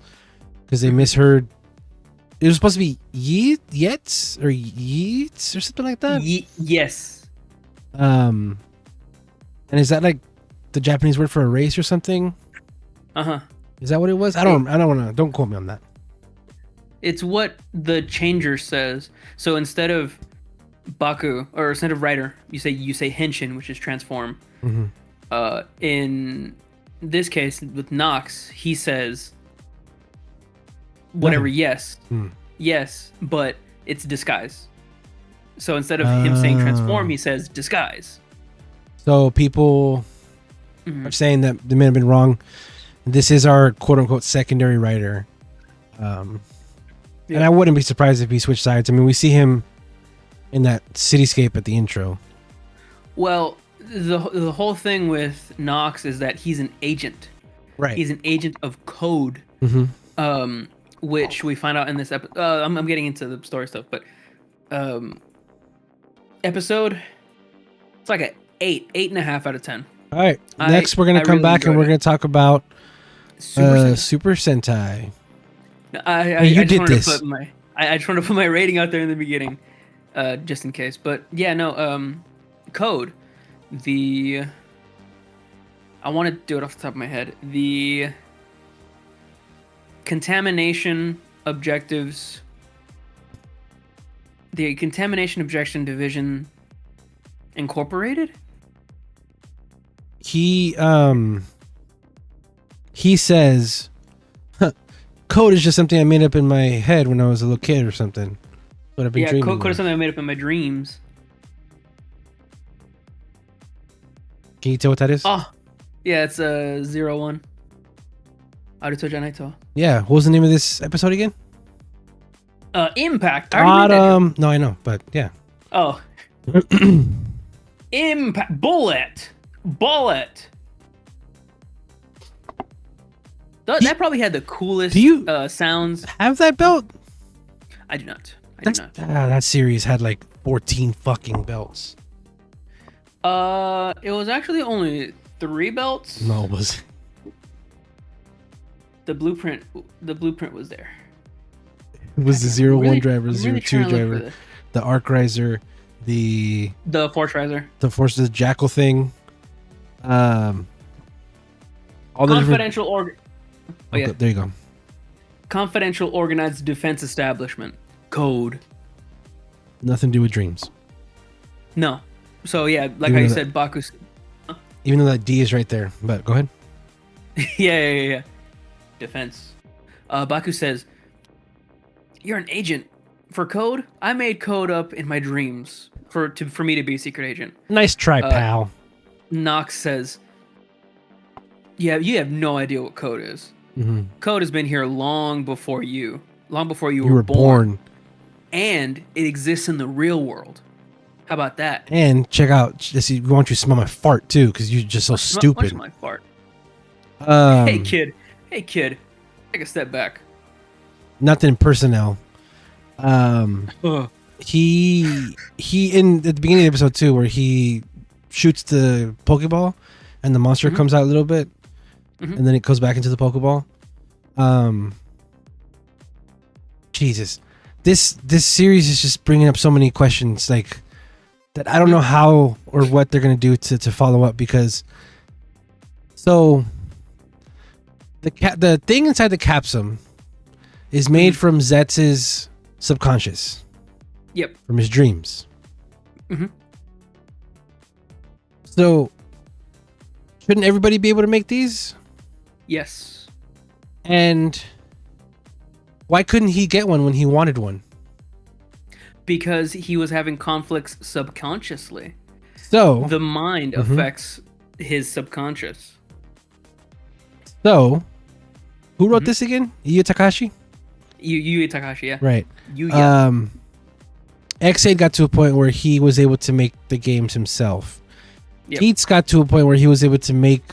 because they misheard. It was supposed to be Yeats or something like that. Yes. And is that like the Japanese word for a race or something? Uh-huh. Is that what it was? I don't want to. Don't quote me on that. It's what the changer says. So instead of Baku, or instead of Rider, you say Henshin, which is transform. Mm-hmm. In this case, with NMIXX, he says whatever, yes. Yes, but it's disguise. So instead of him saying transform, he says disguise. So people are saying that they may have been wrong. This is our quote unquote secondary writer. And I wouldn't be surprised if he switched sides. I mean, we see him in that cityscape at the intro. Well, the whole thing with NMIXX is that he's an agent. Right. He's an agent of code, which we find out in this episode. I'm getting into the story stuff, but episode, it's like a 8.5 out of 10. All right. Next, we're gonna come really back and we're enjoyed gonna talk about Super Sentai. Super Sentai. I you just did wanted this. To put I just wanted to put my rating out there in the beginning, just in case. But yeah, no. Code. I want to do it off the top of my head. The contamination objectives. The Contamination Objection Division Incorporated. He says, code is just something I made up in my head when I was a little kid or something. What I've been dreaming. Code of. is something I made up in my dreams. Can you tell what that is? Oh, yeah, it's 01. Aruto Janaito. Yeah. What was the name of this episode again? Impact. I already made that joke. No, I know, but yeah. Oh. Impact. Bullet. That probably had the coolest sounds. Have that belt? I do not. That series had like 14 fucking belts. It was actually only 3 belts. No, it was. The blueprint was there. It was the 01 really- driver, I'm really 02 trying to look for driver, this. the Arc Riser, the Force Riser. the Jackal thing. All the Confidential there you go. Confidential Organized Defense Establishment. Code. Nothing to do with dreams. No. So yeah, like Even how you though said, Baku's. Even though that D is right there, but go ahead. Yeah. Defense. Baku says, "You're an agent for Code. I made Code up in my dreams for me to be a secret agent." Nice try, pal. NMIXX says, "Yeah, you have no idea what Code is. Mm-hmm. Code has been here long before you You were born. and it exists in the real world. How about that? And check out, we want you to smell my fart too, because you're just so stupid." Watch my fart. Um, Hey kid, take a step back. Nothing personnel. Ugh. he in at the beginning of episode 2 where he shoots the Pokeball and the monster comes out a little bit and then it goes back into the Pokeball. Jesus, this series is just bringing up so many questions like that. I don't know how or what they're gonna do to follow up, because so the thing inside the capsule is made from Zetz's subconscious. Yep. From his dreams. So shouldn't everybody be able to make these? Yes. And why couldn't he get one when he wanted one? Because he was having conflicts subconsciously. So the mind affects his subconscious. So who wrote this again? Yu Takahashi? Yu Takahashi, yeah. Right. Yuya. X8 got to a point where he was able to make the games himself. Yep. Keats got to a point where he was able to make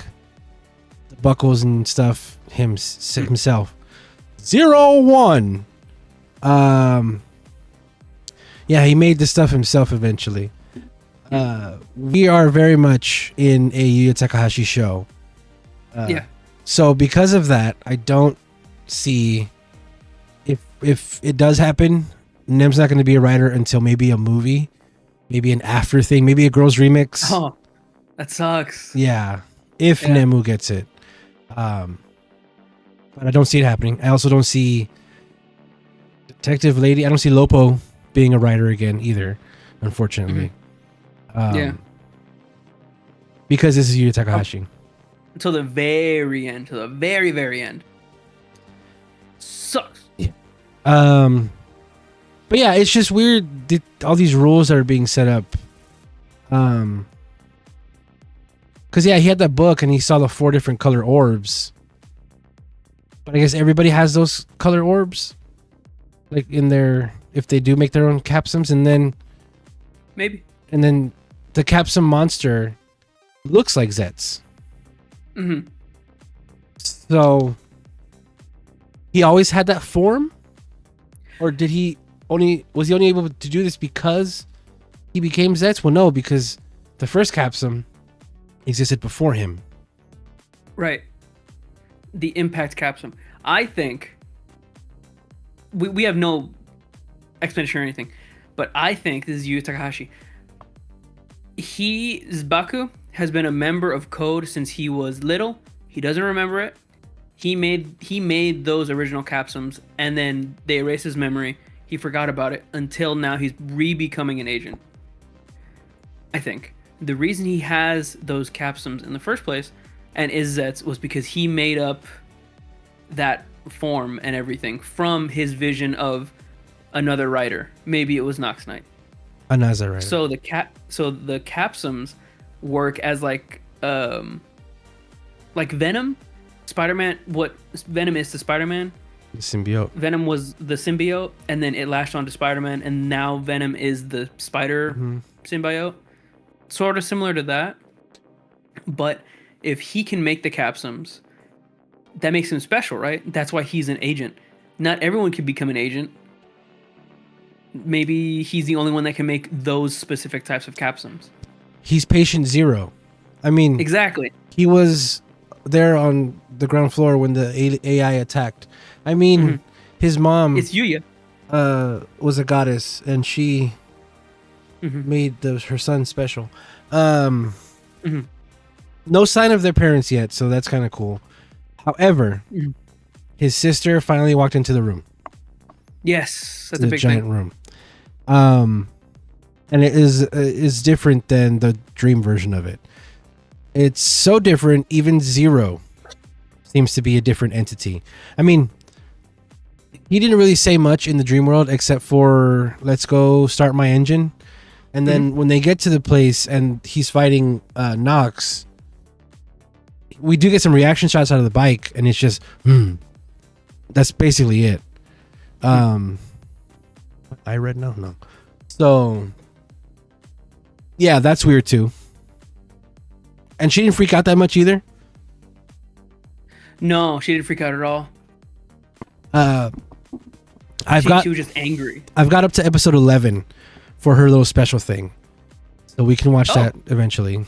the buckles and stuff himself. 01. Yeah, he made the stuff himself eventually. We are very much in a Yu Takahashi show. Yeah. So because of that, I don't see if it does happen, Nem's not going to be a writer until maybe a movie, maybe an after thing, maybe a girls remix. Oh, that sucks. Yeah, if Nemu gets it. But I don't see it happening. I also don't see Detective Lady. I don't see Lopo being a writer again either, unfortunately. Because this is Yu Takahashi. Until the very end, to the very, very end. Sucks. Yeah. But yeah, it's just weird all these rules that are being set up. Because yeah, he had that book and he saw the 4 different color orbs. But I guess everybody has those color orbs, like in their, if they do make their own capsums, and then maybe, and then the capsum monster looks like Zeztz. So he always had that form, or was he only able to do this because he became Zeztz? Well, no, because the first capsum existed before him. Right. The impact capsule. I think we have no explanation or anything, but I think this is Yu Takahashi. Zbaku has been a member of Code since he was little. He doesn't remember it. He made those original capsums, and then they erased his memory. He forgot about it until now. He's re-becoming an agent. I think the reason he has those capsums in the first place and is Zeztz was because he made up that form and everything from his vision of another writer. Maybe it was Nox Knight. Another writer. So the capsums work as like Venom. Spider-Man, what Venom is to Spider-Man, the symbiote. Venom was the symbiote, and then it lashed onto Spider-Man, and now Venom is the spider symbiote. Sort of similar to that. But if he can make the capsums, that makes him special, right? That's why he's an agent. Not everyone can become an agent. Maybe he's the only one that can make those specific types of capsums. He's patient 0. I mean, exactly. He was there on the ground floor when the AI attacked. I mean, his mom, it's Yuya, was a goddess, and she made her son special. No sign of their parents yet, so that's kind of cool. However, his sister finally walked into the room. Yes, that's a big giant thing. room. And it is different than the dream version of it. It's so different. Even Zero seems to be a different entity. I mean, he didn't really say much in the dream world except for "Let's go start my engine," and then when they get to the place and he's fighting Nox, we do get some reaction shots out of the bike, and it's just that's basically it. I read no. So yeah, that's weird too. And she didn't freak out that much either. No, she didn't freak out at all. She was just angry. I've got up to episode 11 for her little special thing, so we can watch that eventually.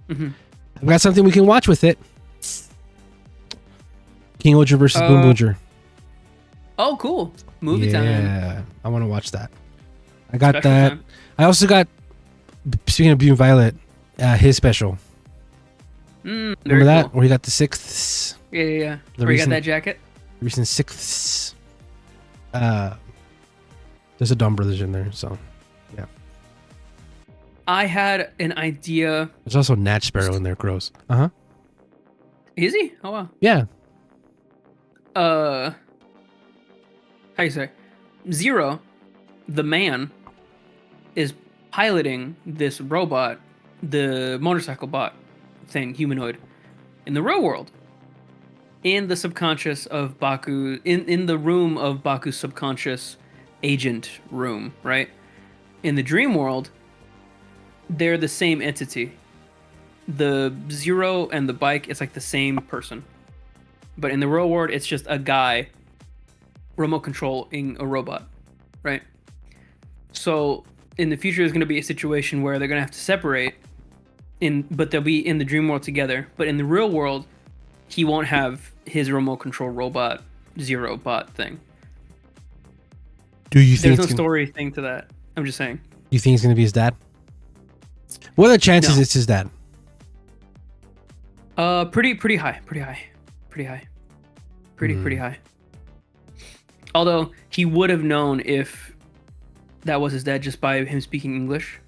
Mm-hmm. I've got something we can watch with it. King Oger versus Boom Booger. Oh, cool. Movie time. Yeah, I want to watch that. I got Special that. time. I also got, speaking of Blue Violet, his special. Remember that? Cool. Where he got the 6th? Yeah. The Where you got recent- that jacket? Recent 6th. There's a Don Brothers in there, so yeah. I had an idea. There's also Natch Sparrow in there. Gross. Is he? Oh, wow. Yeah. How you say? Zero, the man, is piloting this robot, the motorcycle bot thing, humanoid, in the real world. In the subconscious of Baku, in the room of Baku's subconscious agent room, right? In the dream world, they're the same entity. The Zero and the bike, it's like the same person. But in the real world, it's just a guy remote controlling a robot, right? So in the future, there's going to be a situation where they're going to have to separate, but they'll be in the dream world together. But in the real world, he won't have his remote control robot Zero bot thing. Do you think there's no story thing to that? I'm just saying. You think he's gonna be his dad? What are the chances it's his dad? Pretty high. Pretty high. Although he would have known if that was his dad just by him speaking English.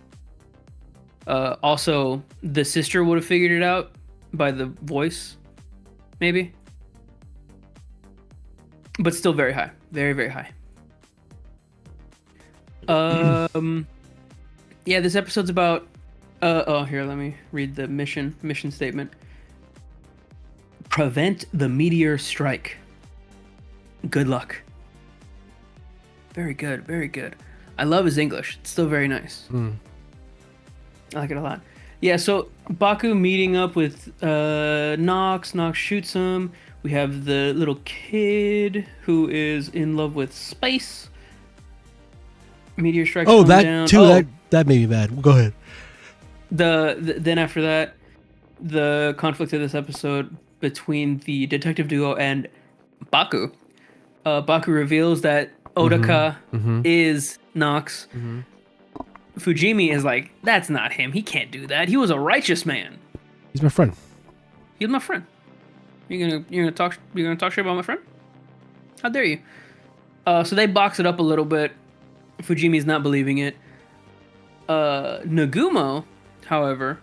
Also, the sister would have figured it out by the voice, maybe. But still very high. Very, very high. Yeah, this episode's about here, let me read the mission statement. Prevent the meteor strike. Good luck. Very good, very good. I love his English. It's still very nice. I like it a lot. Yeah, so Baku meeting up with Nox. Nox shoots him. We have the little kid who is in love with space. Meteor strike. Oh, that down. too. That made me mad. Go ahead. Then after that, the conflict of this episode between the detective duo and Baku. Baku reveals that Odaka is Nox. Fujimi is like, that's not him. He can't do that. He was a righteous man. He's my friend. He's my friend. You're gonna talk shit about my friend? How dare you? So they box it up a little bit. Fujimi's not believing it. Nagumo, however,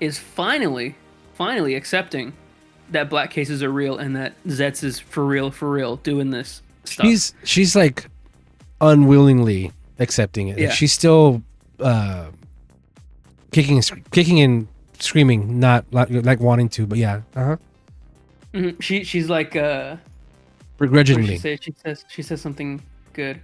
is finally accepting that black cases are real and that Zeztz is for real doing this stuff. She's like unwillingly accepting it. Yeah. Like she's still kicking and screaming, not like wanting to, but yeah. She's like begrudgingly. What did she say? She says something good.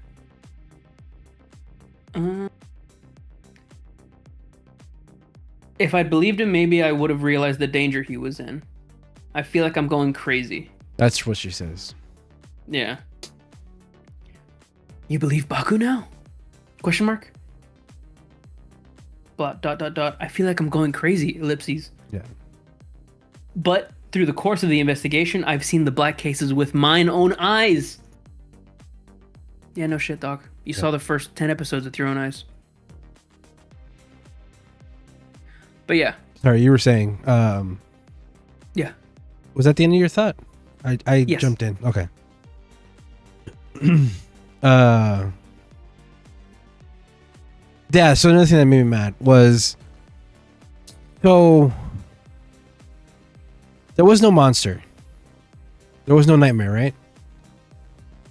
If I'd believed him, maybe I would have realized the danger he was in. I feel like I'm going crazy. That's what she says. Yeah. You believe Baku now? Question mark? Blah, ... I feel like I'm going crazy, ellipses. Yeah. But through the course of the investigation, I've seen the black cases with mine own eyes. Yeah, no shit, dog. You saw the first 10 episodes with your own eyes. But yeah. Sorry, you were saying. Yeah. Was that the end of your thought? I Yes. jumped in. Okay. Yeah, so another thing that made me mad was, so there was no monster. There was no nightmare, right?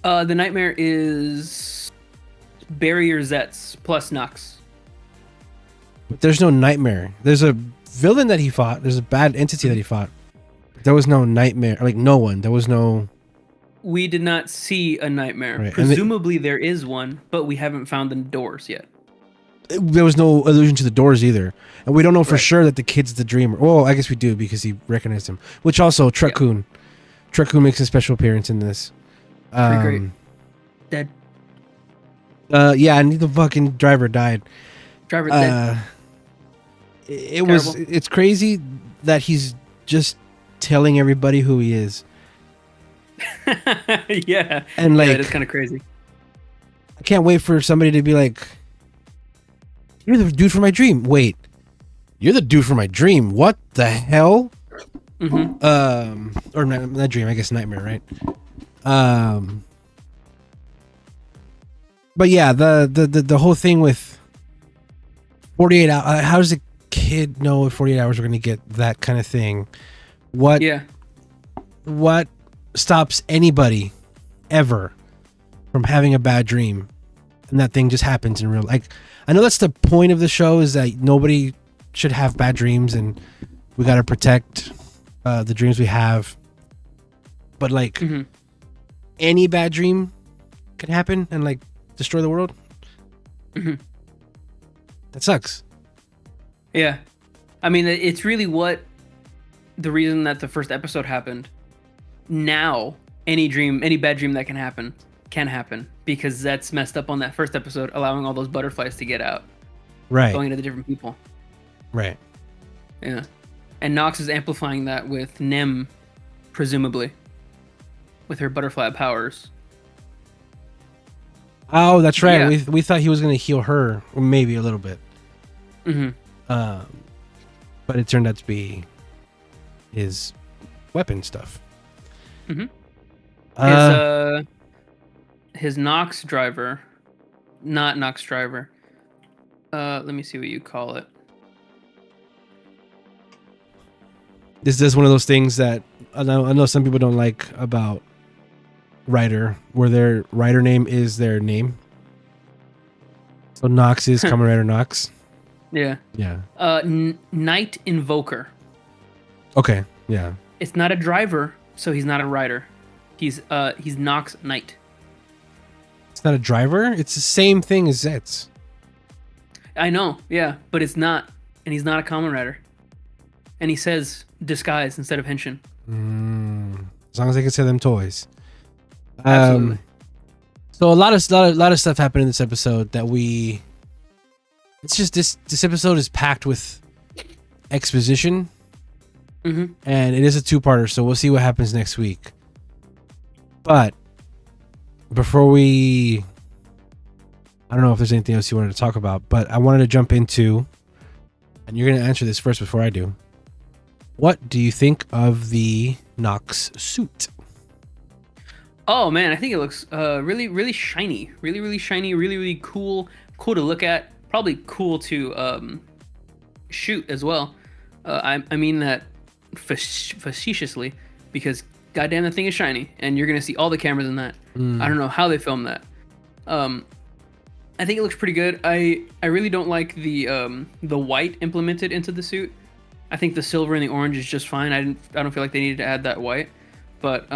The nightmare is Barrier Zeztz plus Nox. But there's no nightmare. There's a villain that he fought. There's a bad entity that he fought. There was no nightmare. Like, no one. There was no... We did not see a nightmare. Right. Presumably there is one, but we haven't found the doors yet. There was no allusion to the doors either. And we don't know for Right. sure that the kid's the dreamer. Well, I guess we do because he recognized him. Which also, Truck-kun. Truck-kun makes a special appearance in this. Pretty great. dead. Yeah, and the fucking driver died. Driver dead. It's crazy that he's just telling everybody who he is. Yeah. And like, it's kind of crazy. I can't wait for somebody to be like, "You're the dude from my dream." Wait, you're the dude from my dream. What the hell? Or not dream, I guess nightmare, right? But yeah, the whole thing with 48 hours. How does a kid know in 48 hours we're gonna get that kind of thing? What stops anybody ever from having a bad dream, and that thing just happens in real? Like, I know that's the point of the show, is that nobody should have bad dreams, and we got to protect the dreams we have. But like, any bad dream can happen and like destroy the world. That sucks. Yeah, I mean, it's really what the reason that the first episode happened. Now, any bad dream that can happen because Zeztz messed up on that first episode, allowing all those butterflies to get out, right? Going to the different people, right? Yeah, and Nox is amplifying that with Nim, presumably, with her butterfly powers. Oh, that's right. Yeah. We thought he was going to heal her, or maybe a little bit. But it turned out to be his weapon stuff. His Nox driver, not Nox driver. Let me see what you call it. This is one of those things that I know some people don't like about Rider, where their Rider name is their name. So Nox is Kamen Rider Nox. Yeah. Yeah. Night Invoker. Okay. Yeah. It's not a driver, so he's not a rider. He's Nox Knight. It's not a driver? It's the same thing as Zeztz. I know, yeah, but it's not, and he's not a Kamen Rider. And he says disguise instead of henshin. As long as they can sell them toys. Absolutely. So a lot of stuff happened in this episode that it's just this episode is packed with exposition. And it is a two-parter, so we'll see what happens next week. But before I don't know if there's anything else you wanted to talk about, but I wanted to jump into, and you're going to answer this first before I do. What do you think of the Nox suit? Oh man, I think it looks really, really shiny. Really, really shiny. Really, really cool. Cool to look at. Probably cool to shoot as well. I mean that facetiously, because goddamn, the thing is shiny, and you're gonna see all the cameras in that. I don't know how they filmed that. I think it looks pretty good. I really don't like the white implemented into the suit. I think the silver and the orange is just fine. I don't feel like they needed to add that white, but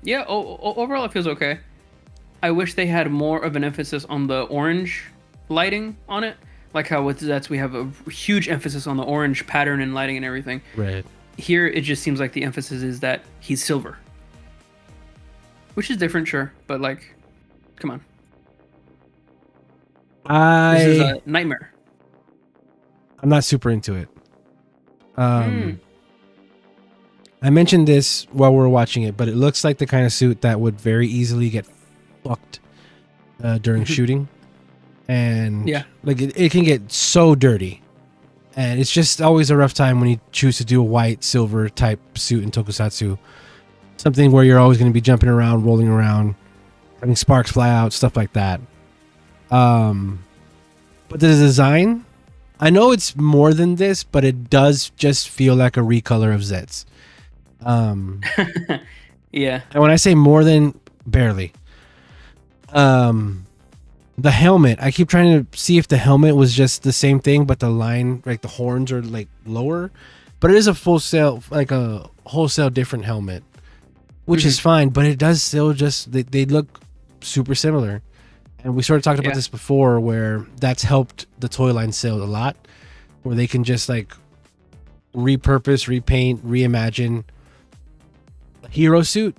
yeah. Overall, it feels okay. I wish they had more of an emphasis on the orange lighting on it, like how with Zeztz we have a huge emphasis on the orange pattern and lighting and everything. Right. Here, it just seems like the emphasis is that he's silver, which is different, sure, but like, come on. This is a nightmare. I'm not super into it. I mentioned this while we were watching it, but it looks like the kind of suit that would very easily get fucked during shooting. And yeah, like it can get so dirty. And it's just always a rough time when you choose to do a white, silver type suit in tokusatsu. Something where you're always going to be jumping around, rolling around, having sparks fly out, stuff like that. But the design, I know it's more than this, but it does just feel like a recolor of Zeztz. Yeah. And when I say more than, barely. The helmet, I keep trying to see if the helmet was just the same thing, but the line, like the horns are like lower. But it is a like a wholesale different helmet, which is fine, but it does still just, they look super similar. And we sort of talked about this before, where that's helped the toy line sell a lot, where they can just like repurpose, repaint, reimagine a hero suit,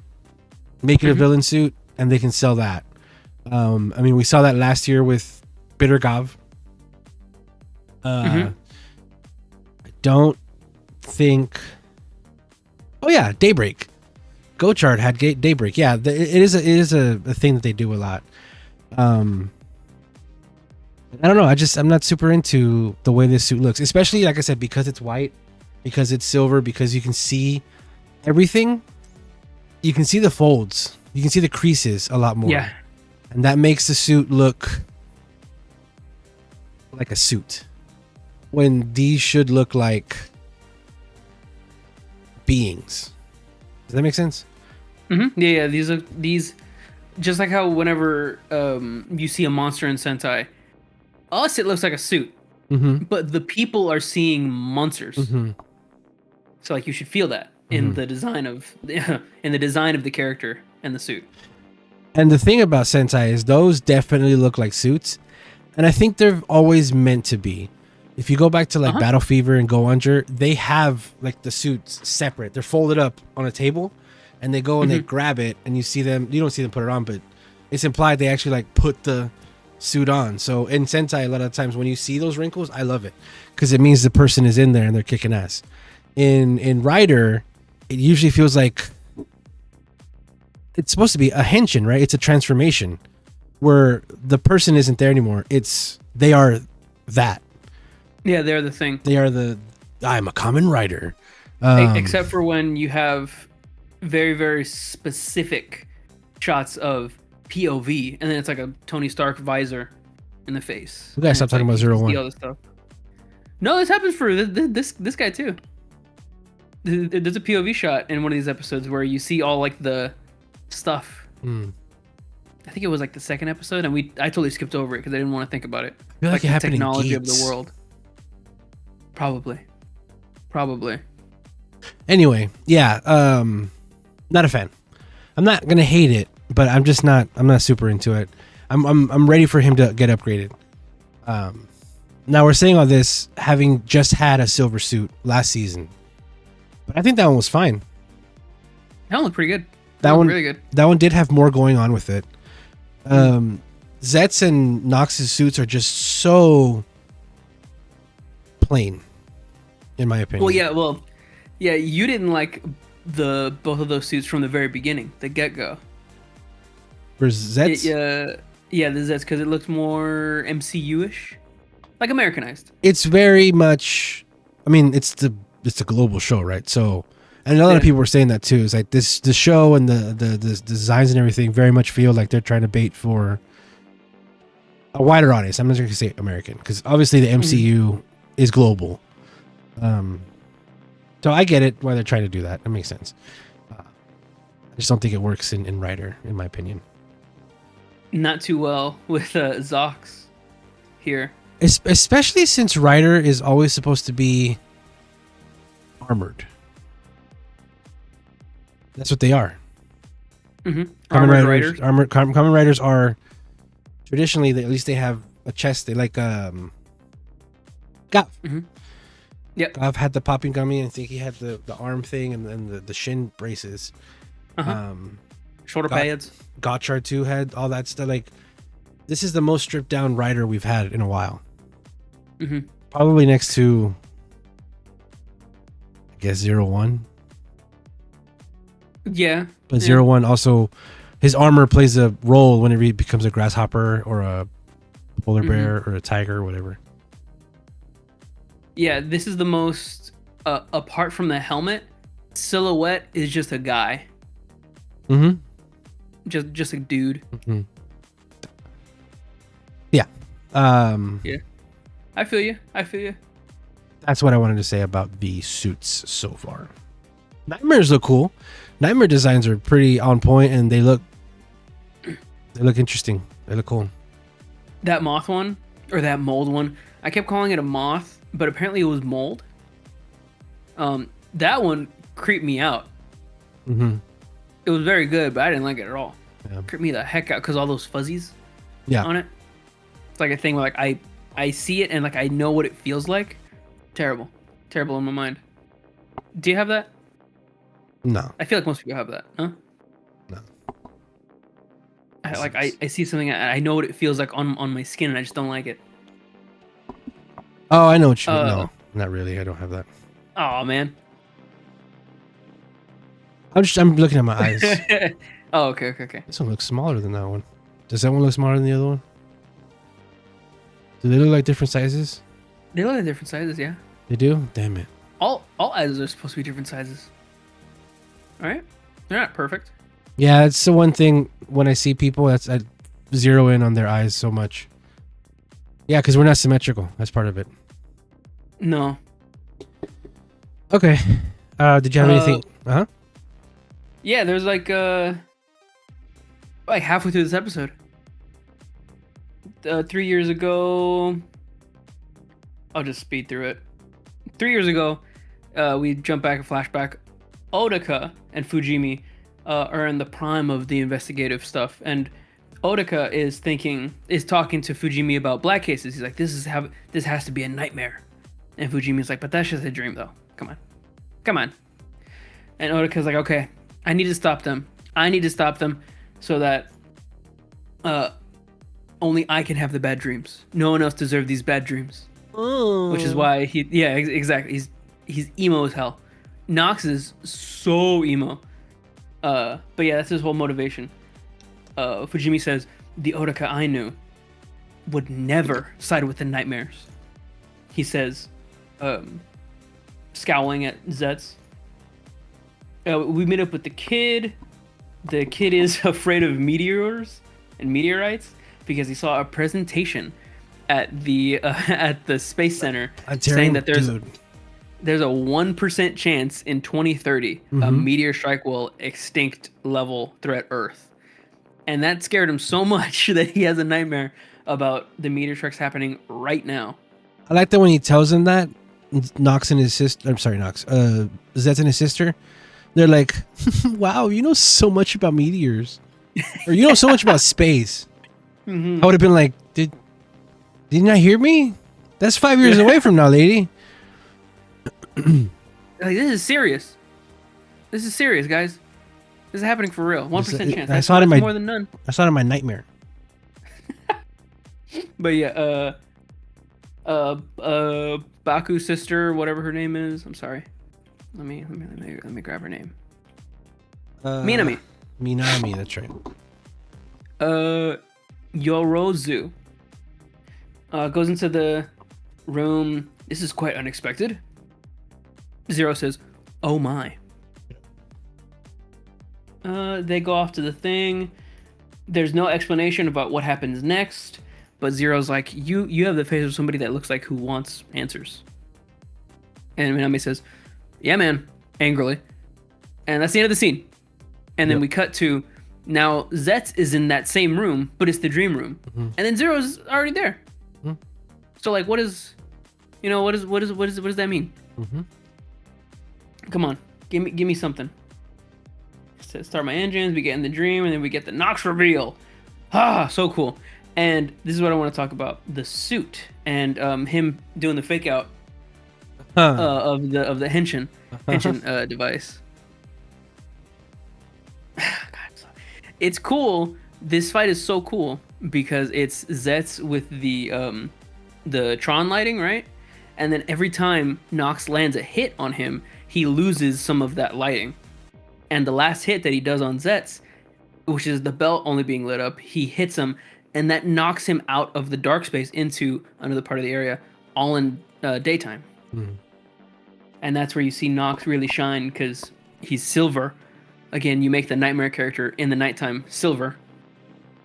make it a villain suit, and they can sell that. I mean, we saw that last year with Bitter Gov. I don't think. Oh yeah, Daybreak. Gochard had Daybreak. Yeah, it is a thing that they do a lot. I don't know. I'm not super into the way this suit looks, especially like I said, because it's white, because it's silver, because you can see everything. You can see the folds. You can see the creases a lot more. Yeah. And that makes the suit look like a suit, when these should look like beings. Does that make sense? Yeah. These just like how whenever you see a monster in Sentai, it looks like a suit, but the people are seeing monsters. So like you should feel that in the design of the character and the suit. And the thing about Sentai is those definitely look like suits, and I think they're always meant to be. If you go back to like Battle Fever and Go Under, they have like the suits separate. They're folded up on a table, and they go and they grab it, and you see them. You don't see them put it on, but it's implied they actually like put the suit on. So in Sentai, a lot of times when you see those wrinkles, I love it because it means the person is in there and they're kicking ass. In Rider, it usually feels like it's supposed to be a henshin, right? It's a transformation where the person isn't there anymore. They are that. Yeah, they're the thing. They are I'm a Kamen Rider. Except for when you have very, very specific shots of POV, and then it's like a Tony Stark visor in the face. We gotta stop talking about 01. All this stuff. No, this happens for this guy too. There's a POV shot in one of these episodes where you see all like the stuff. I think it was like the second episode, and I totally skipped over it because I didn't want to think about it. I feel like it the happened technology in of the world. Probably. Anyway, yeah, not a fan. I'm not gonna hate it, but I'm not super into it. I'm ready for him to get upgraded. Now we're saying all this having just had a silver suit last season, but I think that one was fine. That one looked pretty good. That one really good. That one did have more going on with it. Zeztz and Nox's suits are just so plain, in my opinion. Well, you didn't like both of those suits from the very beginning, the get-go. For Zeztz? The Zeztz, because it looks more MCU-ish, like Americanized. It's very much. I mean, it's a global show, right? So, and a lot of people were saying that too. It's like the show and the designs and everything very much feel like they're trying to bait for a wider audience. I'm not going to say American because obviously the MCU is global. So I get it why they're trying to do that. It makes sense. I just don't think it works in Rider, in my opinion. Not too well with Zox here. Especially since Rider is always supposed to be armored. That's what they are. Armored riders. Kamen Riders are traditionally, at least they have a chest. They like Gav. Yep. Gav had the popping gummy, and I think he had the arm thing and then the shin braces. Shoulder pads. Gotchard too had all that stuff. Like, this is the most stripped down Rider we've had in a while. Probably next to, I guess, 01. Yeah. But 01 also, his armor plays a role whenever he becomes a grasshopper or a polar bear or a tiger or whatever. Yeah, this is the most, apart from the helmet, silhouette is just a guy. Just a dude. Yeah. Yeah. I feel you. That's what I wanted to say about the suits so far. Nightmares look cool. Nightmare designs are pretty on point, and they look interesting. They look cool. That moth one, or that mold one, I kept calling it a moth, but apparently it was mold. That one creeped me out. It was very good, but I didn't like it at all. Yeah. Creeped me the heck out because all those fuzzies on it. It's like a thing where like I see it and like I know what it feels like. Terrible in my mind. Do you have that? No. I feel like most people have that, huh? No. I see something, I know what it feels like on my skin, and I just don't like it. Oh, I know what you mean. No, not really. I don't have that. Oh man. I'm looking at my eyes. Oh, okay. This one looks smaller than that one. Does that one look smaller than the other one? Do they look like different sizes? They look like different sizes, yeah. They do? Damn it. All eyes are supposed to be different sizes. All right, they're not perfect. Yeah, it's the one thing when I see people I zero in on their eyes so much. Yeah, because we're not symmetrical. That's part of it. No. Okay. Did you have anything? Yeah, there's like halfway through this episode. 3 years ago, I'll just speed through it. 3 years ago, we jump back and flashback. Otaka and Fujimi are in the prime of the investigative stuff, and Otaka is talking to Fujimi about black cases. He's like, this has to be a nightmare, and Fujimi's like, but that's just a dream though. Come on. And Otaka's like, okay, I need to stop them so that only I can have the bad dreams. No one else deserves these bad dreams. Oh. Which is why exactly. He's emo as hell. Nox is so emo. But yeah, that's his whole motivation. Fujimi says, the Otaka I knew would never side with the nightmares. He says, scowling at Zeztz. We meet up with the kid. The kid is afraid of meteors and meteorites because he saw a presentation at the space center saying that there's a 1% chance in 2030 a meteor strike will extinct level threat Earth, and that scared him so much that he has a nightmare about the meteor strikes happening right now. I like that when he tells him that Zeztz and his sister, they're like, wow, you know so much about meteors, or you know so much about space. I would have been like, did you not hear me? That's 5 years away from now, lady. Like, this is serious. This is serious, guys. This is happening for real. 1% chance. I saw it in my more than none. I saw it in my nightmare. But yeah, Baku's sister, whatever her name is. I'm sorry. Let me grab her name. Minami. Minami, that's right. Yorozu goes into the room. This is quite unexpected. Zero says, oh my. They go off to the thing. There's no explanation about what happens next, but Zero's like, you have the face of somebody that looks like who wants answers. And Minami says, yeah, man, angrily. And that's the end of the scene. And then we cut to now Zeztz is in that same room, but it's the dream room. And then Zero's already there. So like, what does that mean? Come on, give me something. Start my engines, we get in the dream, and then we get the Nox reveal. So cool. And this is what I want to talk about: the suit and him doing the fake out of the henshin device. God, it's cool. This fight is so cool because it's Zeztz with the Tron lighting, right? And then every time Nox lands a hit on him, he loses some of that lighting. And the last hit that he does on Zeztz, which is the belt only being lit up, he hits him, and that knocks him out of the dark space into another part of the area, all in daytime. And that's where you see Nox really shine, because he's silver. Again, you make the nightmare character in the nighttime silver.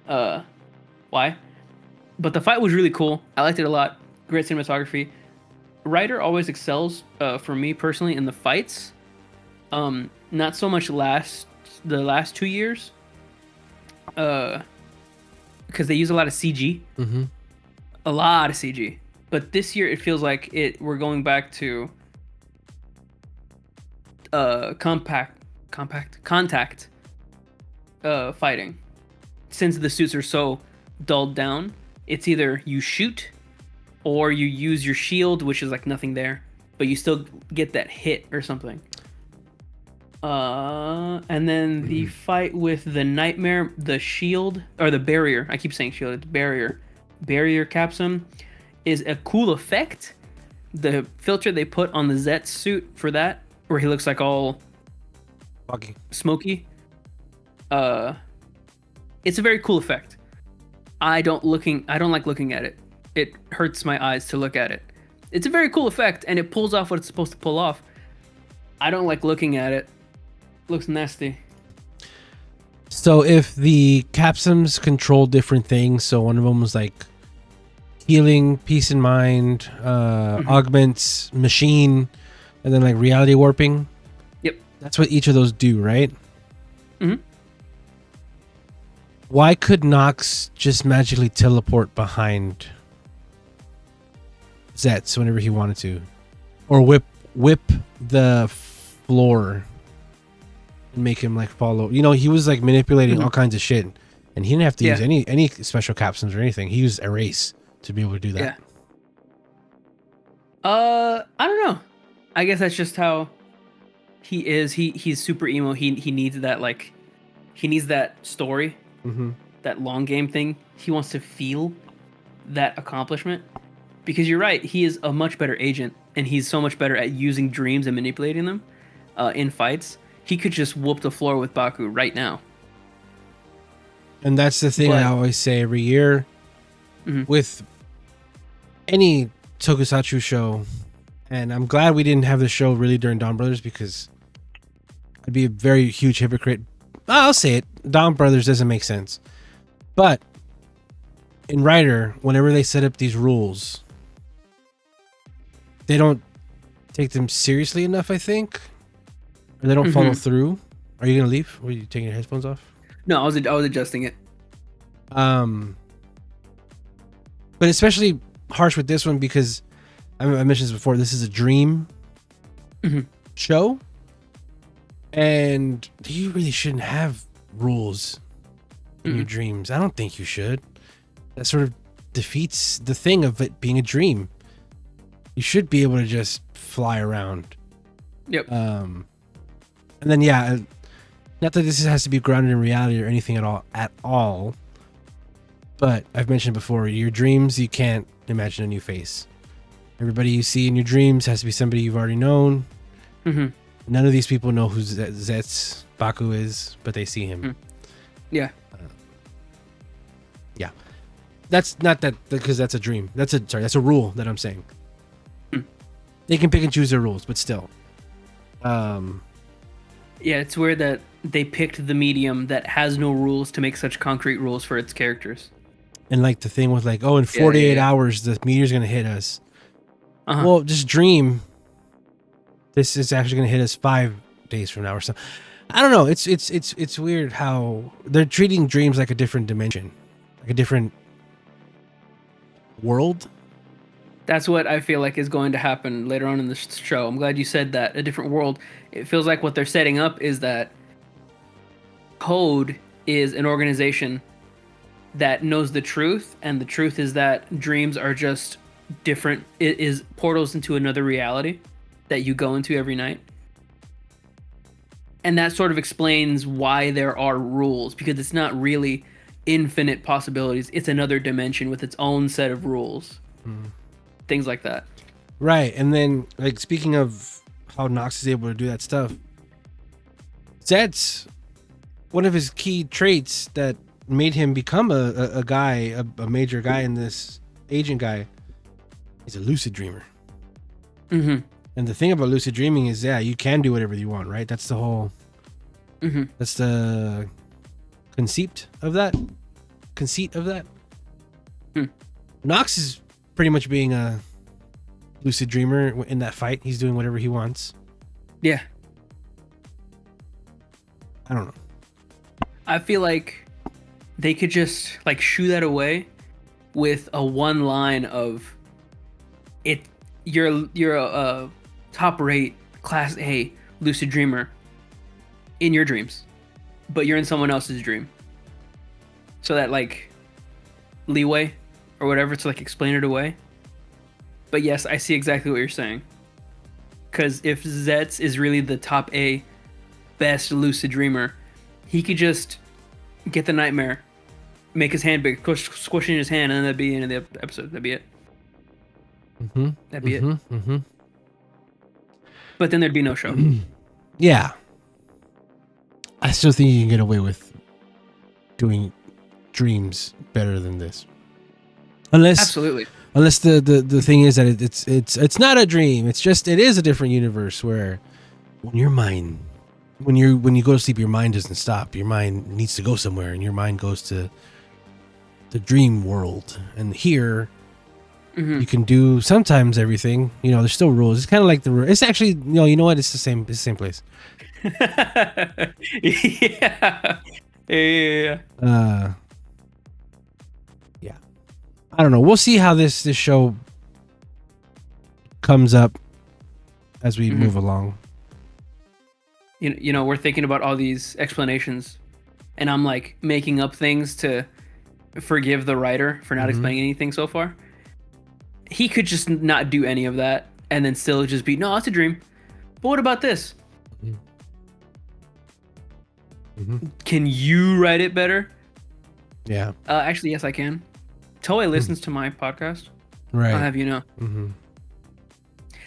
Why? But the fight was really cool. I liked it a lot. Great cinematography. Ryder always excels, for me personally, in the fights. Not so much the last 2 years, because they use a lot of CG. A lot of CG. But this year it feels like we're going back to contact fighting. Since the suits are so dulled down, it's either you shoot or you use your shield, which is like nothing there, but you still get that hit or something. And then the fight with the nightmare, the shield or the barrier. I keep saying shield. It's barrier. Barrier capsum is a cool effect. The filter they put on the Zeztz suit for that, where he looks like all Foggy. smoky. It's a very cool effect. I don't like looking at it. It hurts my eyes to look at it. It's a very cool effect, and it pulls off what it's supposed to pull off. I don't like looking at it. Looks nasty. So if the capsums control different things, so one of them was like healing, peace in mind, augments, machine, and then like reality warping. Yep. That's what each of those do, right? Mm-hmm. Why could NMIXX just magically teleport behind Zeztz whenever he wanted to? Or whip the floor and make him like follow. You know, he was like manipulating all kinds of shit, and he didn't have to use any special capsules or anything. He used erase to be able to do that. I don't know. I guess that's just how he is. He's super emo. He needs that, like, he needs that story, that long game thing. He wants to feel that accomplishment, because you're right. He is a much better agent, and he's so much better at using dreams and manipulating them in fights. He could just whoop the floor with Baku right now. And that's the thing I always say every year with any tokusatsu show. And I'm glad we didn't have the show really during Dawn Brothers, because I'd be a very huge hypocrite. I'll say it. Dawn Brothers doesn't make sense. But in Rider, whenever they set up these rules, they don't take them seriously enough, I think. Or they don't follow through. Are you going to leave? Or are you taking your headphones off? No, I was adjusting it. But especially harsh with this one, because I mentioned this before. This is a dream show, and you really shouldn't have rules in your dreams. I don't think you should. That sort of defeats the thing of it being a dream. You should be able to just fly around. Yep. And then not that this has to be grounded in reality or anything at all. But I've mentioned before, your dreams, you can't imagine a new face. Everybody you see in your dreams has to be somebody you've already known. None of these people know who Zeztz Baku is, but they see him. Yeah. Yeah. That's not that, because that's a dream. That's a rule that I'm saying. They can pick and choose their rules, but still. Yeah, it's weird that they picked the medium that has no rules to make such concrete rules for its characters. And like the thing with like, in 48 hours, the meteor's going to hit us. Well, just dream. This is actually going to hit us 5 days from now or so. I don't know. It's weird how they're treating dreams like a different dimension, like a different world. That's what I feel like is going to happen later on in the show. I'm glad you said that. A different world. It feels like what they're setting up is that Code is an organization that knows the truth, and the truth is that dreams are just different. It is portals into another reality that you go into every night. And that sort of explains why there are rules, because it's not really infinite possibilities. It's another dimension with its own set of rules. Things like that. Right. And then, like, speaking of how Nox is able to do that stuff, Zeztz, one of his key traits that made him become a major guy in this agent guy, is a lucid dreamer. And the thing about lucid dreaming is, you can do whatever you want, right? That's the whole, that's the conceit of that. Nox is pretty much being a lucid dreamer in that fight. He's doing whatever he wants. Yeah. I don't know. I feel like they could just like shoo that away with a one line of it. You're a top rate class A lucid dreamer in your dreams, but you're in someone else's dream. So that like leeway or whatever to like explain it away. But yes, I see exactly what you're saying. Because if Zeztz is really the top A best lucid dreamer. He could just get the nightmare, make his hand big, squish in his hand, and then that'd be the end of the episode. That'd be it. That'd be it. But then there'd be no show. Yeah. I still think you can get away with doing dreams better than this. Absolutely. Unless the thing is that it's not a dream. It is a different universe where when you go to sleep, your mind doesn't stop. Your mind needs to go somewhere, and your mind goes to the dream world. And here, you can do sometimes everything. There's still rules. It's kind of like it's actually you know what? It's the same place. Yeah. Yeah. I don't know. We'll see how this show comes up as we move along. We're thinking about all these explanations, and I'm like making up things to forgive the writer for not explaining anything so far. He could just not do any of that and then still just be, no, it's a dream. But what about this? Can you write it better? Yeah. Actually, yes, I can. Toei listens to my podcast. Right. I'll have you know.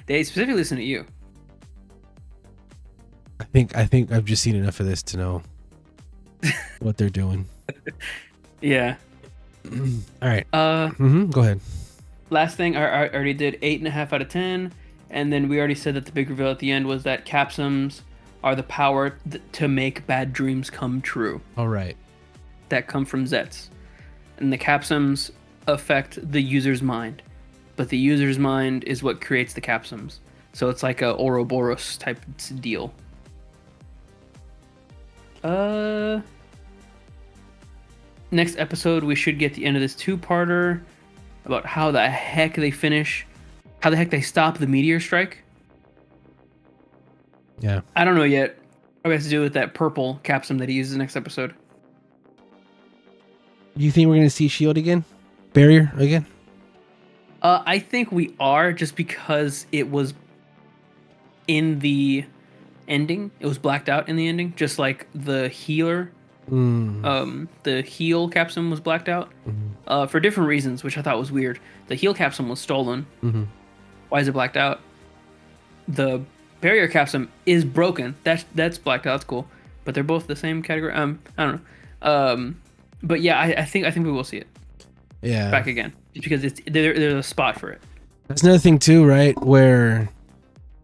They specifically listen to you. I think I've just seen enough of this to know what they're doing. Yeah. All right. Go ahead. Last thing, I already did 8.5 out of 10, and then we already said that the big reveal at the end was that capsums are the power to make bad dreams come true. All right. That come from Zeztz, and the capsums affect the user's mind, but the user's mind is what creates the capsums. So it's like a Ouroboros type deal. Next episode, we should get the end of this two-parter about how the heck they stop the meteor strike. Yeah. I don't know yet. What it has to do with that purple capsum that he uses next episode. You think we're going to see Shield again? Barrier again? I think we are, just because it was in the ending. It was blacked out in the ending, just like the healer. The heal capsule was blacked out for different reasons, which I thought was weird. The heal capsule was stolen. Why is it blacked out? The barrier capsule is broken. That's blacked out. That's cool, but they're both the same category. I don't know. But yeah, I think we will see it. Yeah, back again, just because there's a spot for it. That's another thing too, right? Where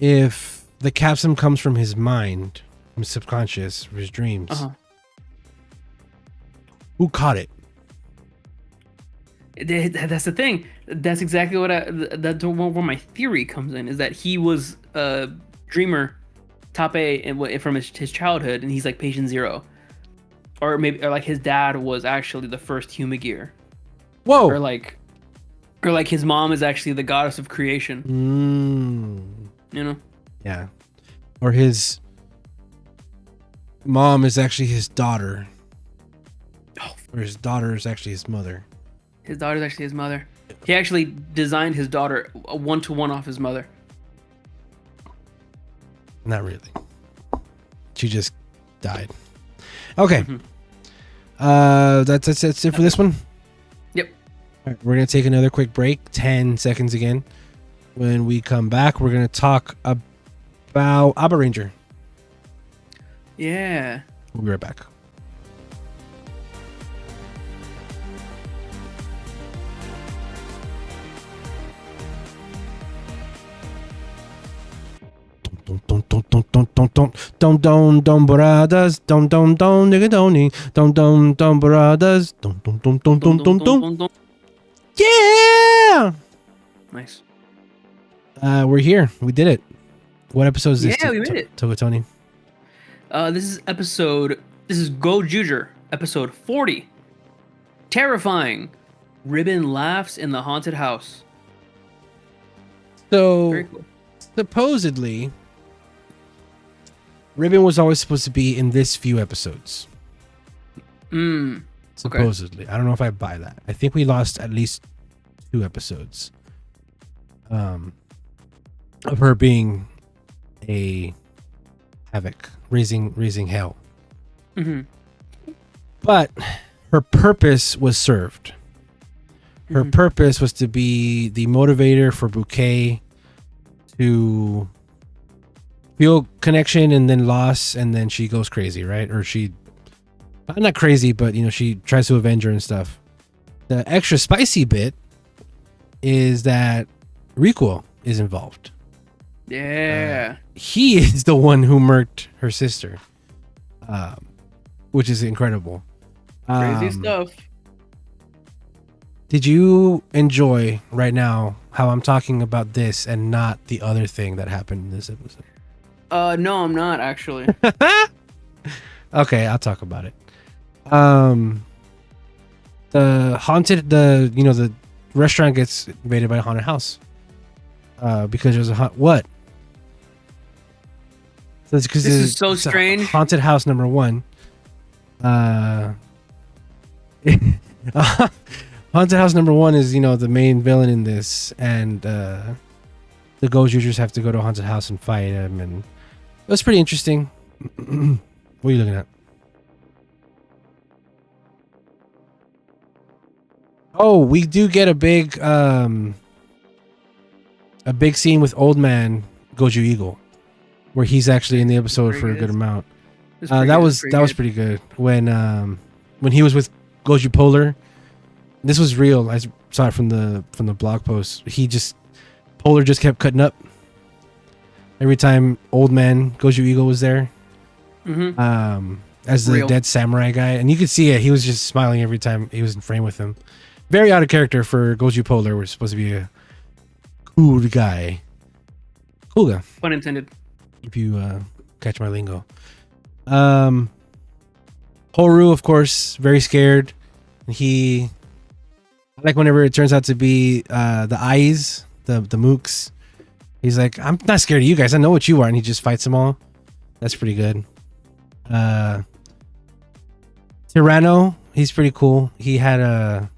if the capsule comes from his mind, from his subconscious, from his dreams. Who caught it? That's the thing. That's exactly what that's where my theory comes in, is that he was a dreamer, top A, and from his childhood, and he's like patient zero, or like his dad was actually the first Humagear. Whoa! Or like his mom is actually the goddess of creation. Yeah. Or his mom is actually his daughter. Or his daughter is actually his mother. His daughter is actually his mother. He actually designed his daughter one-to-one off his mother. Not really. She just died. Okay. That's it for this one? Yep. All right, we're going to take another quick break. 10 seconds again. When we come back, we're going to talk about Abba Ranger. Yeah. We'll be right back. Don't brothers, don't nigga don't brothers, don't. Yeah. Nice. We're here. We did it. What episode is this? Yeah, we made it. Tony. This is Gozyuger, episode 40. Terrifying. Ribbon laughs in the haunted house. So, very cool. Supposedly, Ribbon was always supposed to be in this few episodes. Supposedly. Okay. I don't know if I buy that. I think we lost at least 2 episodes of her being a havoc, raising hell. Mm-hmm. But her purpose was served. Her purpose was to be the motivator for Bouquet to feel connection and then loss, and then she goes crazy, right? Or she, not crazy, but she tries to avenge her and stuff. The extra spicy bit is that Rikuo is involved. Yeah. He is the one who murked her sister, which is incredible. Crazy stuff. Did you enjoy right now how I'm talking about this and not the other thing that happened in this episode? No, I'm not actually. Okay, I'll talk about it. The restaurant gets invaded by a haunted house. Because there's what? So it's because this is so strange. Haunted house number 1. Haunted house number 1 is the main villain in this, and the Gozyugers have to go to a haunted house and fight him, and it was pretty interesting. What are you looking at? Oh, we do get a big scene with old man Goju Eagle, where he's actually in the episode for a good amount. That was pretty good when he was with Goju Polar. This was real. I saw it from the blog post. Polar just kept cutting up every time old man Goju Eagle was there. As the dead samurai guy, and you could see it. He was just smiling every time he was in frame with him. Very out of character for Goju Polar. We're supposed to be a cool guy. Cool guy. Pun intended. If you catch my lingo. Horu, of course, very scared. I like whenever it turns out to be the eyes, the mooks. He's like, I'm not scared of you guys. I know what you are, and he just fights them all. That's pretty good. Tyranno, he's pretty cool. He had a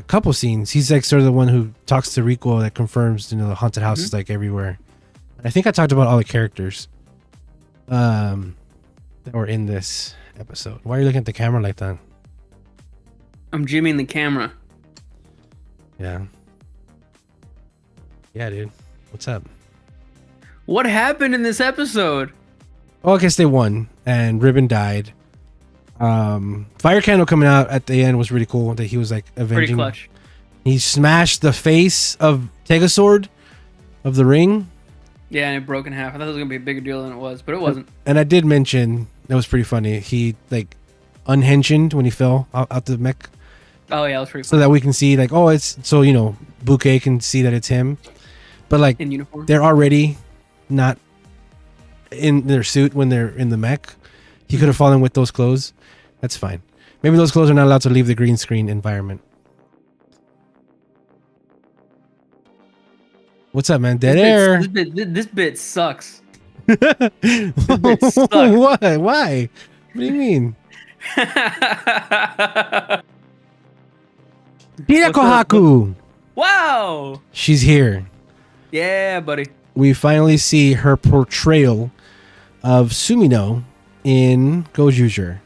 couple scenes. He's like sort of the one who talks to Rikuo that confirms the haunted house is like everywhere. I think I talked about all the characters that were in this episode. Why are you looking at the camera like that? I'm jimmying the camera. Yeah, dude. What's up? What happened in this episode? Oh, I guess they won and Ribbon died. Fire Candle coming out at the end was really cool. That he was like avenging. Pretty clutch. He smashed the face of Tegasword of the ring. Yeah, and it broke in half. I thought it was gonna be a bigger deal than it was, but it wasn't. And I did mention that was pretty funny. He like unhinged when he fell out the mech. Oh yeah, that was pretty. So that we can see like, it's so Bouquet can see that it's him, but like in uniform, they're already not in their suit when they're in the mech. He could have fallen with those clothes. That's fine. Maybe those clothes are not allowed to leave the green screen environment. What's up, man? Dead air. This bit sucks. What? Why? What do you mean? Hirakohaku. Wow. She's here. Yeah, buddy. We finally see her portrayal of Sumino in Gozyuger.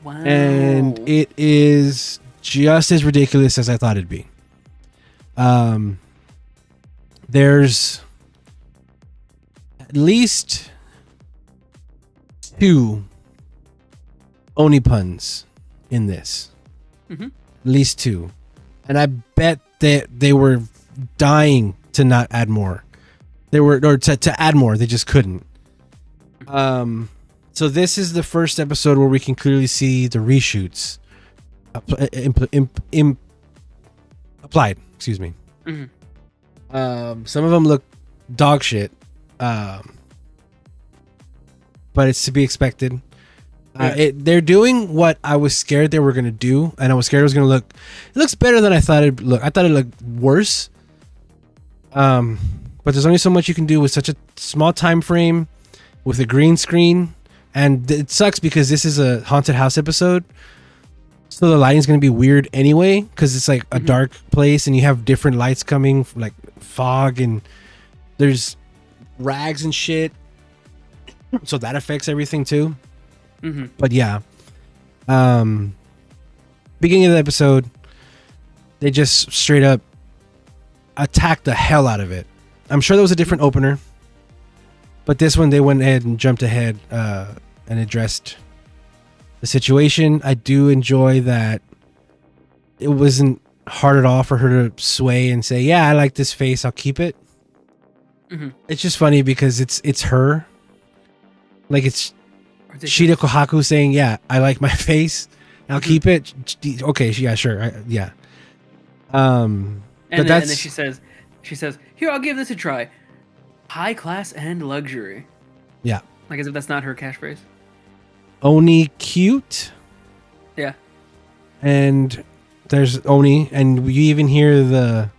Wow. And it is just as ridiculous as I thought it'd be. There's at least 2 Oni puns in this. Mm-hmm. At least 2. And I bet that they were dying to not add more. To add more, they just couldn't. So this is the first episode where we can clearly see the reshoots applied. Excuse me. Mm-hmm. Some of them look dog shit, but it's to be expected. They're doing what I was scared they were gonna do, and I was scared it was gonna look. It looks better than I thought it'd look. I thought it looked worse. But there's only so much you can do with such a small time frame, with a green screen, and it sucks because this is a haunted house episode, so the lighting's gonna be weird anyway because it's like a dark place and you have different lights coming, like fog, and there's rags and shit. So that affects everything too. Mm-hmm. But yeah. Beginning of the episode, they just straight up attacked the hell out of it. I'm sure there was a different opener, but this one they went ahead and jumped ahead and addressed the situation. I do enjoy that it wasn't hard at all for her to sway and say, yeah, I like this face, I'll keep it. Mm-hmm. It's just funny because it's her. Like it's Ridiculous. Shida Kohaku saying, yeah, I like my face, I'll keep it. Okay, yeah, sure. Yeah. And but then she says, here, I'll give this a try. High class and luxury. Yeah. Like as if that's not her catchphrase. Oni cute. Yeah. And there's Oni, and you even hear the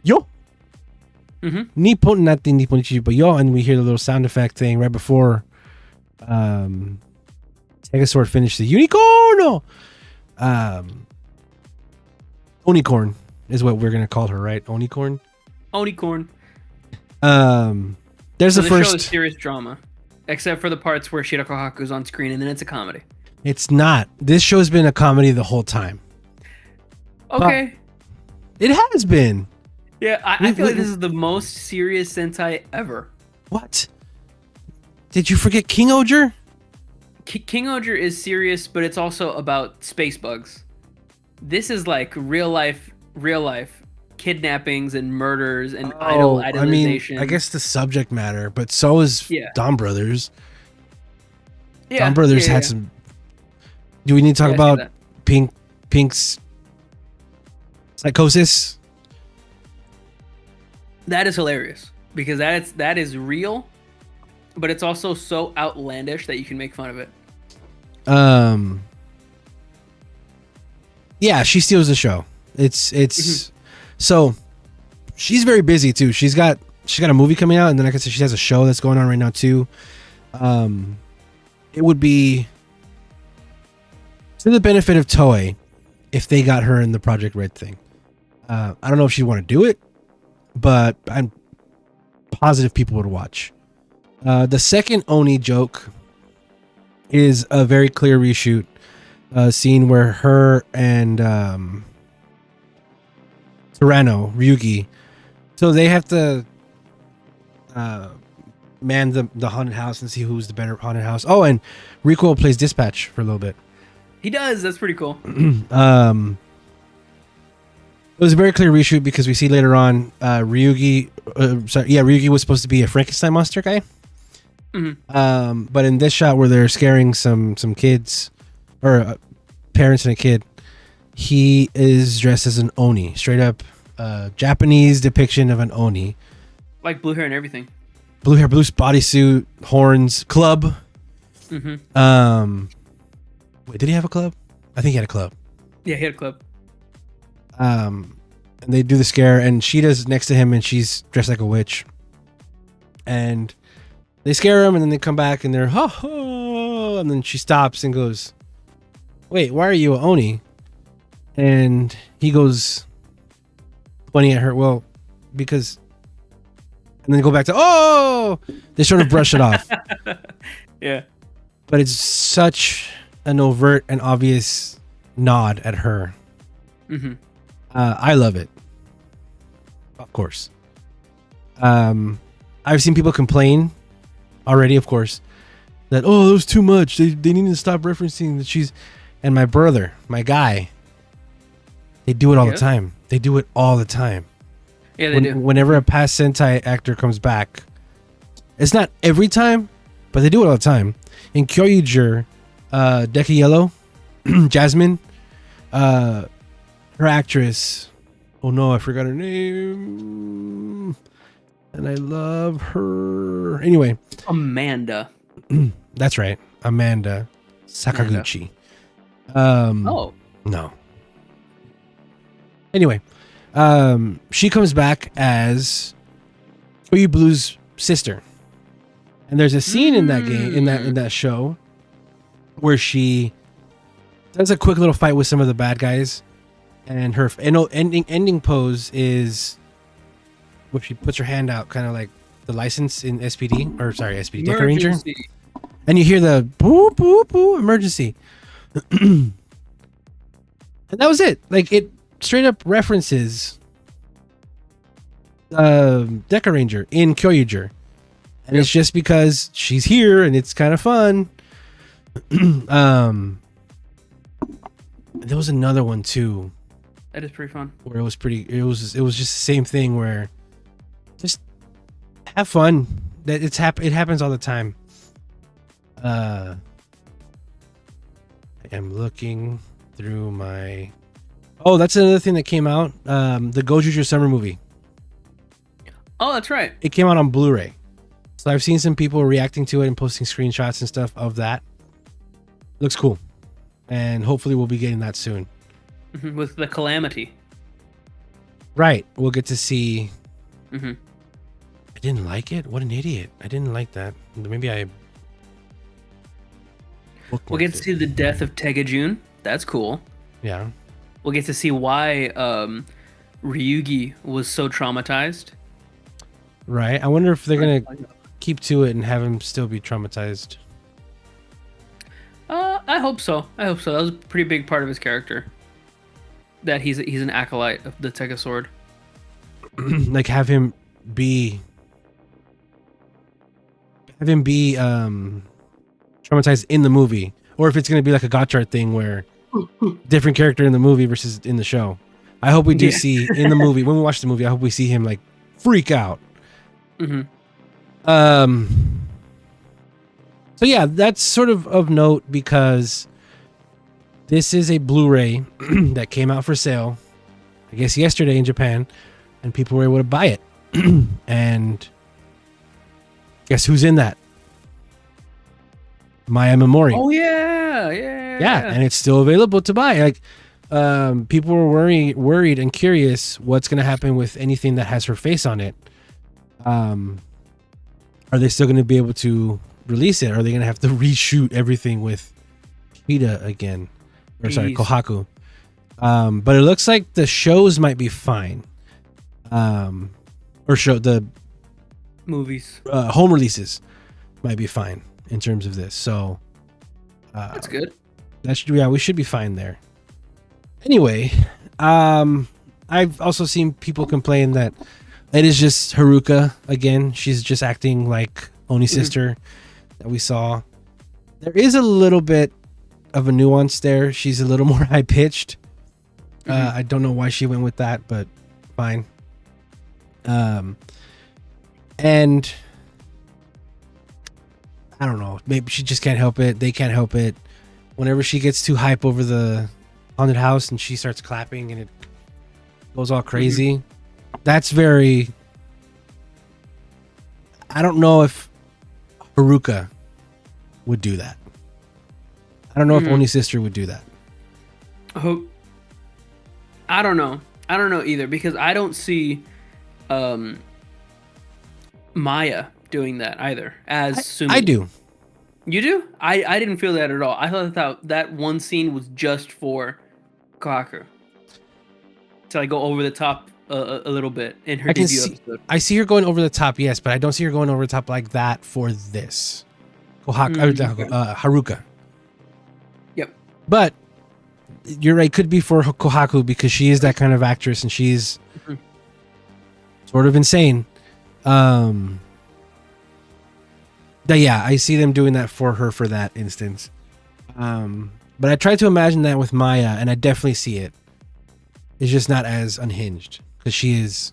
yo. Mm-hmm. Nippon natin nippon ichi but yo, and we hear the little sound effect thing right before Tegazord finished the unicorno. Onicorn is what we're gonna call her, right? Onicorn. Onicorn. There's So the the show first. is serious drama, except for the parts where Shida Kohaku's on screen, and then it's a comedy. It's not. This show's been a comedy the whole time. Okay. It has been. Yeah, I feel like this is the most serious Sentai ever. What? Did you forget King Oger? King Oger is serious, but it's also about space bugs. This is like real life kidnappings and murders and idolization. I guess the subject matter, but so is Dawn Brothers. Yeah, Dawn Brothers had some. Do we need to talk about Pink's psychosis? That is hilarious because that is real, but it's also so outlandish that you can make fun of it. Yeah, she steals the show. It's so she's very busy too. She's got a movie coming out, and then like I said, she has a show that's going on right now too. It would be to the benefit of Toei if they got her in the Project Red thing. I don't know if she'd want to do it, but I'm positive people would watch. The second Oni joke is a very clear reshoot scene where her and Tyranno, Ryugi, so they have to man the haunted house and see who's the better haunted house. Oh, and Rico plays dispatch for a little bit. He does. That's pretty cool. It was a very clear reshoot because we see later on Ryugi was supposed to be a Frankenstein monster guy. Mm-hmm. But in this shot where they're scaring some kids or parents and a kid, he is dressed as an Oni, straight up Japanese depiction of an Oni. Like blue hair and everything. Blue hair, blue bodysuit, horns, club. Mm-hmm. Wait, did he have a club? I think he had a club. Yeah, he had a club. And they do the scare, and Shida's next to him, and she's dressed like a witch. And they scare him, and then they come back, and they're ha ha, and then she stops and goes, "Wait, why are you a Oni?" And he goes, pointing at her, "Well, because." And then they go back to, "Oh!" They sort of brush it off. Yeah. But it's such an overt and obvious nod at her. Mm-hmm. I love it. Of course. I've seen people complain already, of course, that, oh, that was too much. They need to stop referencing that she's... And my brother, my guy, they do it all the time. They do it all the time. Yeah, they do. Whenever a past Sentai actor comes back, it's not every time, but they do it all the time. In Gozyuger, Deka Yellow, Jasmine, her actress, oh no, I forgot her name, and I love her. Anyway, Amanda. That's right, Amanda Sakaguchi. Oh no. Anyway, she comes back as Koyu Blue's sister, and there's a scene in that game, in that show, where she does a quick little fight with some of the bad guys, and her ending pose is where she puts her hand out, kind of like the license in SPD, or sorry, SPD Deca Ranger, Emergency. and you hear the boo boo boo emergency, and that was it. Like it straight up references Deca Ranger in Gozyuger, and it's just because she's here and it's kind of fun. There was another one too. That is pretty fun. Where it was just the same thing where just have fun. That it happens all the time. I am looking through my. Oh, that's another thing that came out. The Gozyuger summer movie. Oh, that's right. It came out on Blu-ray. So I've seen some people reacting to it and posting screenshots and stuff of that. Looks cool. And hopefully we'll be getting that soon. With the Calamity. Right. We'll get to see. Mm-hmm. I didn't like it. What an idiot. I didn't like that. Maybe I. We'll get to see the death of Tegajun. That's cool. Yeah. We'll get to see why Ryugi was so traumatized. Right. I wonder if they're going to keep to it and have him still be traumatized. I hope so. That was a pretty big part of his character. That he's an acolyte of the Tega Sword. Like have him be traumatized in the movie, or if it's going to be like a Gotchard thing where different character in the movie versus in the show. I hope we do see in the movie, when we watch the movie, I hope we see him like freak out. So yeah, that's sort of note because this is a Blu-ray that came out for sale, I guess yesterday in Japan, and people were able to buy it. And guess who's in that? Maya Memori. Oh yeah, and it's still available to buy. Like, people were worried and curious what's going to happen with anything that has her face on it. Are they still going to be able to release it? Are they going to have to reshoot everything with Hida again? Or sorry, Kohaku. But it looks like the shows might be fine. Or show the movies, home releases might be fine in terms of this. So that's good. We should be fine there. Anyway, I've also seen people complain that it is just Haruka again. She's just acting like Oni's sister that we saw. There is a little bit of a nuance there. She's a little more high pitched. I don't know why she went with that, but fine. And I don't know. Maybe she just can't help it. They can't help it. Whenever she gets too hype over the haunted house and she starts clapping and it goes all crazy, that's very. I don't know if Haruka would do that. I don't know if Oni's sister would do that. I don't know. I don't know either because I don't see Maya doing that either as Sumino. I do. You do? I didn't feel that at all. I thought that one scene was just for Kohaku to like go over the top a little bit in her debut episode. I see her going over the top, yes, but I don't see her going over the top like that for this. Haruka. Yep. But you're right, could be for Kohaku because she is that kind of actress and she's sort of insane. Yeah, I see them doing that for her for that instance. But I try to imagine that with Maya, and I definitely see it. It's just not as unhinged because Shizuku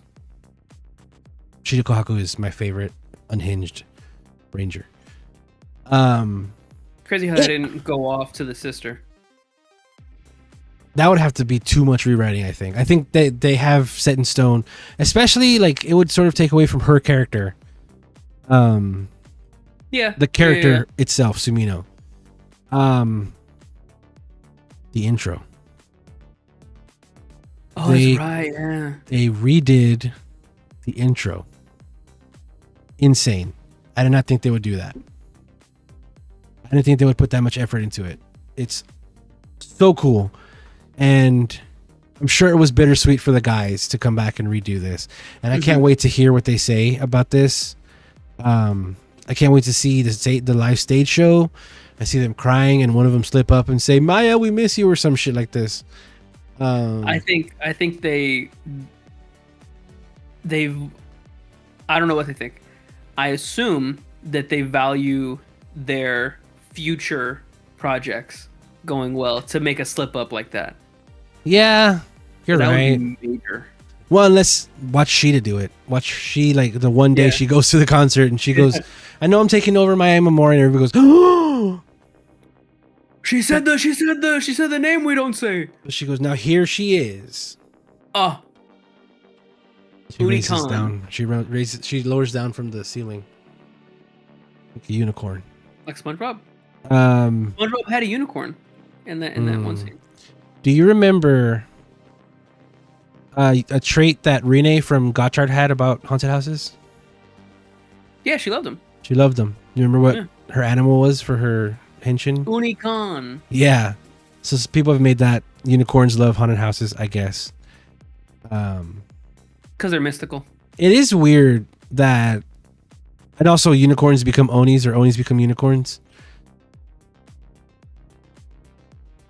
Kohaku is my favorite unhinged ranger. Crazy how they didn't go off to the sister. That would have to be too much rewriting, I think. I think they have set in stone, especially like it would sort of take away from her character. The character itself, Sumino. The intro. Oh, that's right, yeah. They redid the intro. Insane. I did not think they would do that. I didn't think they would put that much effort into it. It's so cool. And I'm sure it was bittersweet for the guys to come back and redo this. And I can't wait to hear what they say about this. I can't wait to see the live stage show. I see them crying, and one of them slip up and say, "Maya, we miss you," or some shit like this. I think they've. I don't know what they think. I assume that they value their future projects going well to make a slip up like that. Yeah, you're That right. would be major. Well, let's watch Sheeta do it. Watch she like the one day Yeah. she goes to the concert and she goes, "I know I'm taking over my Amamori," and everybody goes, "Oh." She said the name we don't say. She goes, "Now here she is." Oh, She raises Unicorn. down. She lowers down from the ceiling like a unicorn. like SpongeBob. Um, SpongeBob had a unicorn in that one scene. do you remember a trait that Rene from Gotchard had about haunted houses? Yeah, she loved him. She loved them. You remember what Yeah. her animal was for her henshin? Unicorn. Yeah. So people have made that unicorns love haunted houses, I guess. Because they're mystical. It is weird that, and also unicorns become onis or onis become unicorns.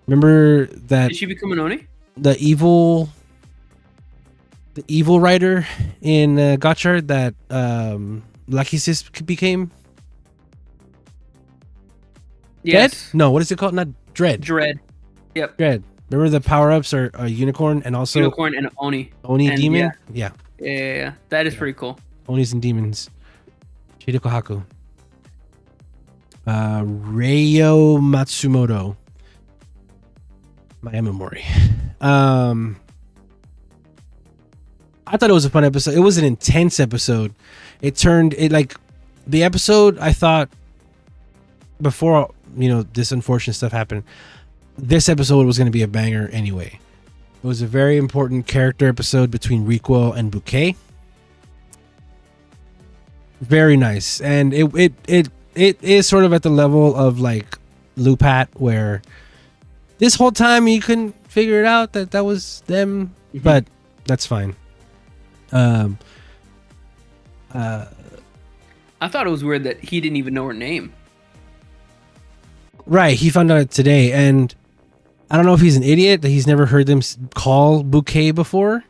Remember that Did she become an Oni? the evil writer in Gotchard that Lakisis became? Yes. Dread? No, what is it called? Not Dread. Dread. Yep. Dread. Remember the power-ups are a unicorn and also Unicorn and Oni. Oni and demon? yeah. Yeah. Yeah. That is pretty cool. Onis and demons. Shiriko Haku. Reio Matsumoto. My Amamori. I thought it was a fun episode. It was an intense episode. The episode, I thought before, this unfortunate stuff happened, this episode was going to be a banger anyway. It was a very important character episode between Rikuo and Bouquet. Very nice. And it is sort of at the level of like Lupat, where this whole time you couldn't figure it out that was them, but that's fine. I thought it was weird that he didn't even know her name. Right, he found out today, and I don't know if he's an idiot that he's never heard them call Bouquet before,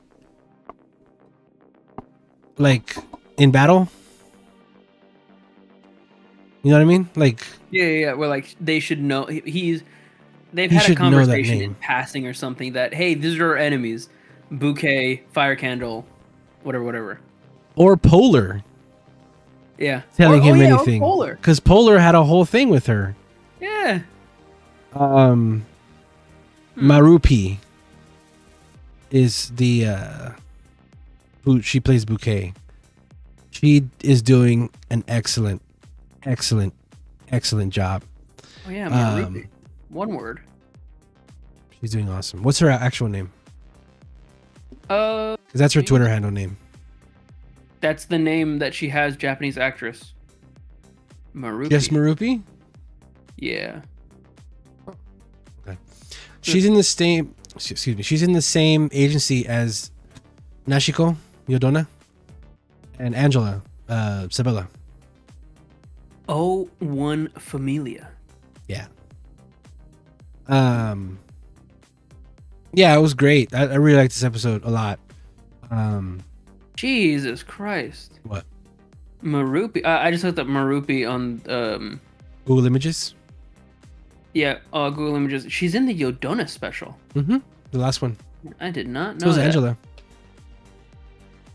like in battle. You know what I mean? Like, Yeah. Where like they should know they've He had a should know that conversation in name. passing or something that, hey, these are our enemies. Bouquet, Fire Candle, whatever. or Polar Yeah. telling him or anything, Polar. because Polar had a whole thing with her. Yeah. Marupi is who she plays Bouquet. She is doing an excellent job. Oh yeah, Marupi. One word. She's doing awesome. What's her actual name? Uh, Because that's her Twitter handle name. that's the name that she has, Japanese actress. Marupi. Yes, Marupi. Yeah. She's in the same. Excuse me. She's in the same agency as Nashiko Yodona and Angela Sabella. Oh, one Familia. Yeah. Yeah, it was great. I really liked this episode a lot. Jesus Christ. What? Marupi. I just looked up Marupi on Google Images. yeah, Google Images. She's in the Yodona special. Mm-hmm. The last one. I did not know So was that. Angela.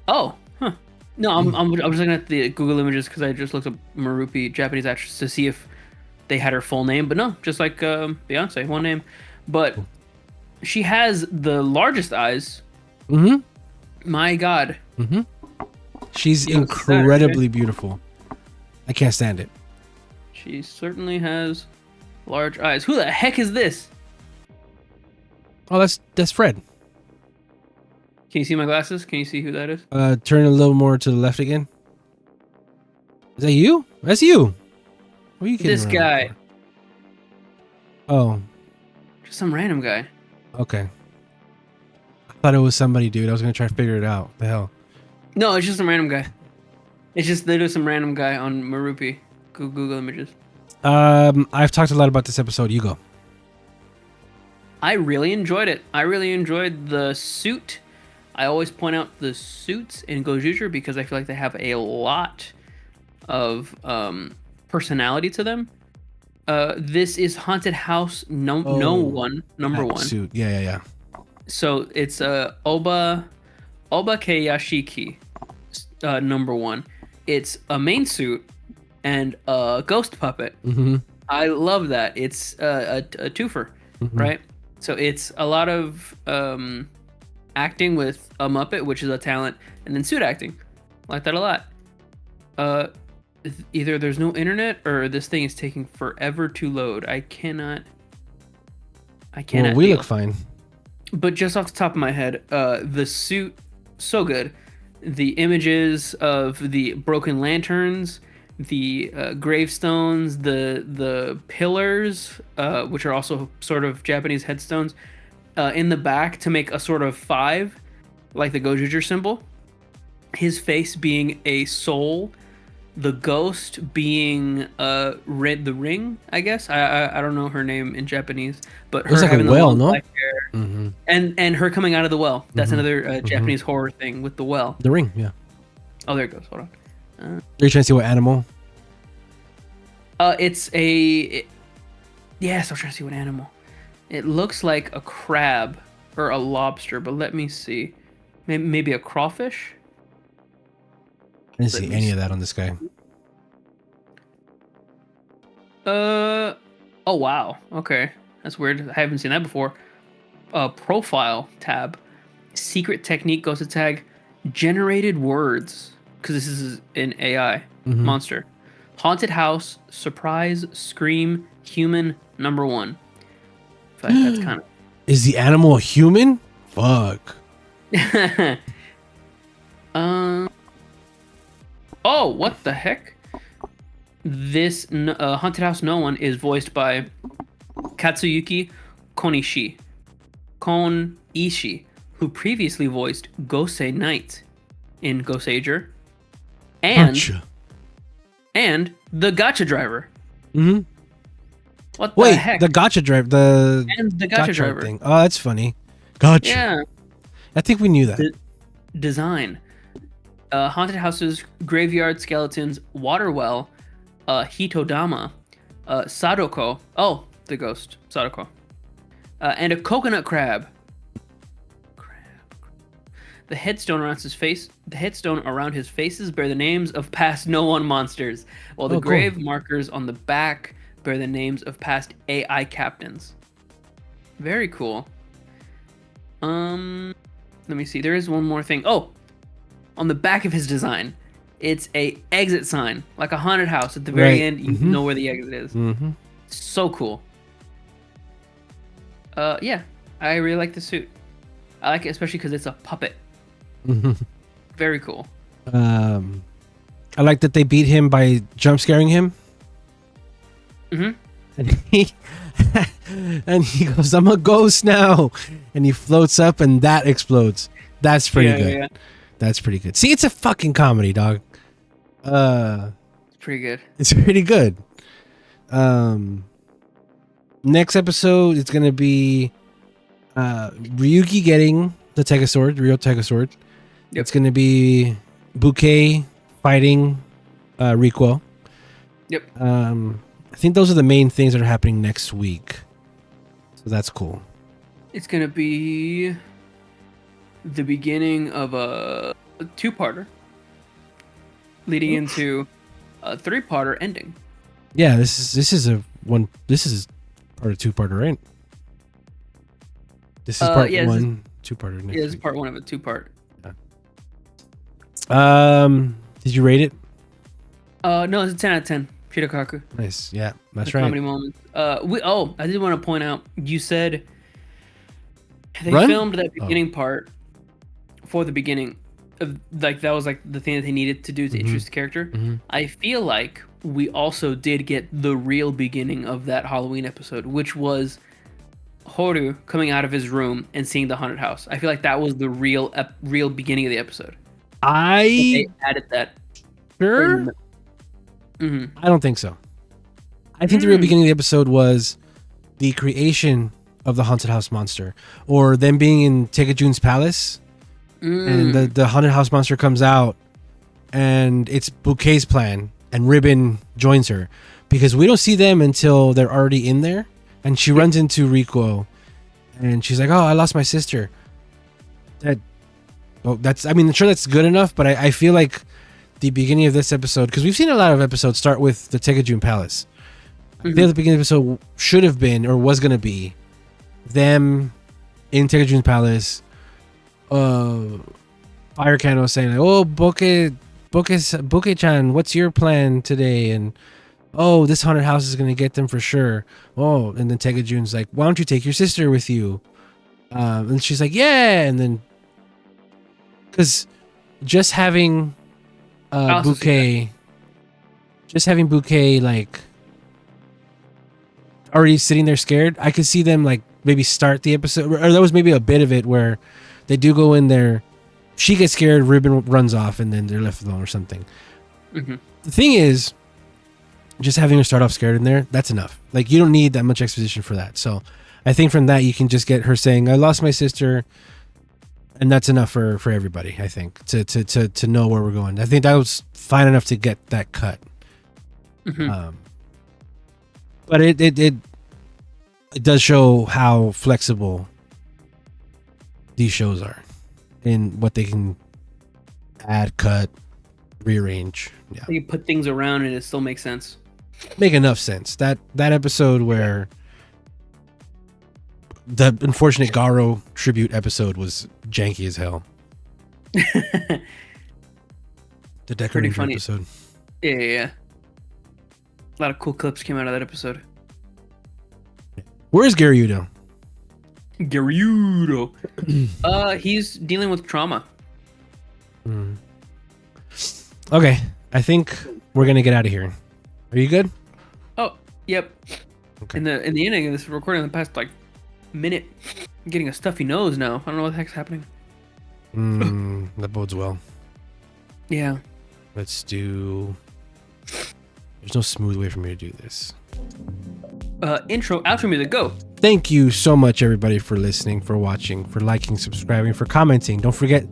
Oh, huh. No, I'm just looking at the Google Images because I just looked up Marupi, Japanese actress, to see if they had her full name. But no, just like Beyonce, one name. But she has the largest eyes. Mm-hmm. My God. Mm-hmm. She's Yeah, what's that, incredibly beautiful. I can't stand it. She certainly has large eyes. Who the heck is this? Oh, that's Fred. Can you see my glasses? Can you see who that is? Turn a little more to the left again. Is that you? That's you. What are you kidding This around guy. for? Oh, Just some random guy. okay. I thought it was somebody, dude. I was gonna try to figure it out. The hell. No, it's just some random guy. It's just literally some random guy on Marupi. Google Images. I've talked a lot about this episode. You go. I really enjoyed it. I really enjoyed the suit. I always point out the suits in Gozyuger because I feel like they have a lot of personality to them. This is Haunted House number one. Suit. Yeah. So it's Oba Keyashiki, number one. It's a main suit and a ghost puppet. Mm-hmm. I love that. It's a twofer, right? So it's a lot of acting with a Muppet, which is a talent, and then suit acting. I like that a lot. Either there's no internet or this thing is taking forever to load. I cannot. Well, we look fine. But just off the top of my head, the suit, so good. The images of the broken lanterns, the gravestones, the pillars, which are also sort of Japanese headstones, in the back to make a sort of 5, like the Gozyuger symbol. His face being a soul, the ghost being the ring, I guess. I don't know her name in Japanese, but her like having a well, the no? black hair, and her coming out of the well. That's another Japanese horror thing with the well. The ring, yeah. Oh, there it goes. Hold on. Are you trying to see what animal? Yes, I'm trying to see what animal. It looks like a crab or a lobster, but let me see. Maybe a crawfish. I didn't see any of that on this guy. Oh wow. Okay, that's weird. I haven't seen that before. Profile tab. Secret technique goes to tag generated words because this is an AI monster. Haunted house, surprise, scream, human, number 1. That's kind of. Is the animal a human? Fuck. Oh, what the heck? This Haunted House No One is voiced by Katsuyuki Konishi, who previously voiced Gosei Knight in Gozyuger, and the Gacha Driver. Mm-hmm. What the heck? The Gacha Driver, and the Gacha Driver thing. Oh, that's funny. Gotcha. Yeah. I think we knew that. Design. Haunted houses, graveyard skeletons, water well, Hitodama, Sadoko. Oh, the ghost, Sadoko. And a coconut crab. The headstone around his faces bear the names of past No One monsters, while the grave markers on the back bear the names of past AI captains. Very cool. Let me see. There is one more thing. Oh, on the back of his design, it's a exit sign, like a haunted house. At the very end, you know where the exit is. So cool. Yeah, I really like the suit. I like it especially because it's a puppet. Very cool. I like that they beat him by jump scaring him. And he goes, "I'm a ghost now," and he floats up, and that explodes. That's pretty good. Yeah. That's pretty good. See, it's a fucking comedy, dog. It's pretty good. It's pretty good. Next episode, it's gonna be Ryuki getting the Tegasword, the real Tegasword. Yep. It's gonna be Bouquet fighting Rico. Yep. I think those are the main things that are happening next week. So that's cool. It's gonna be the beginning of a 2-parter leading into a 3-parter ending. Yeah, this is part of 2-parter, right? This is part 1, 2-parter next Yeah, this is week. part 1 of a 2-part. Did you rate it? No, it's a 10 out of 10. Shirakaku. Nice. Yeah, that's the right. Comedy moments. I did want to point out, you said they Run? filmed that beginning part for the beginning of, like, that was like the thing that they needed to do to introduce the character. I feel like we also did get the real beginning of that Halloween episode, which was Horu coming out of his room and seeing the haunted house. I feel like that was the real beginning of the episode. They added that. sure? Mm-hmm. I don't think so. I think the real beginning of the episode was the creation of the haunted house monster, or them being in Tekajun's palace, and the haunted house monster comes out, and it's Bouquet's plan, and Ribbon joins her, because we don't see them until they're already in there, and she runs into Rico, and she's like, "Oh, I lost my sister." Sure, that's good enough, but I feel like the beginning of this episode, because we've seen a lot of episodes start with the Tekajun palace. I feel the beginning of the episode should have been, or was going to be, them in Tekajun's palace, Fire Candle saying like, "Oh, Bouquet-chan, what's your plan today?" And, "Oh, this haunted house is going to get them for sure." Oh, and then Tekajun's like, "Why don't you take your sister with you?" And she's like, "Yeah." And then, because just having Bouquet like already sitting there scared, I could see them like maybe start the episode, or that was maybe a bit of it where they do go in there, she gets scared, Ribbon runs off, and then they're left alone or something. The thing is, just having her start off scared in there, that's enough. Like, you don't need that much exposition for that. So I think from that you can just get her saying, "I lost my sister," and that's enough for everybody, I think, to know where we're going. I think that was fine enough to get that cut. But it does show how flexible these shows are in what they can add, cut, rearrange. Yeah, you put things around and it still makes sense. Make enough sense. That episode where the unfortunate Garo tribute episode was janky as hell. The Decker Ranger episode. Yeah. A lot of cool clips came out of that episode. Where's Garyudo? He's dealing with trauma. Okay, I think we're gonna get out of here. Are you good? Oh, yep. Okay. In the ending of this recording, the past like minute, I'm getting a stuffy nose now. I don't know what the heck's happening. That bodes well. Yeah. Let's do. There's no smooth way for me to do this. Intro, outro music, go. Thank you so much, everybody, for listening, for watching, for liking, subscribing, for commenting. Don't forget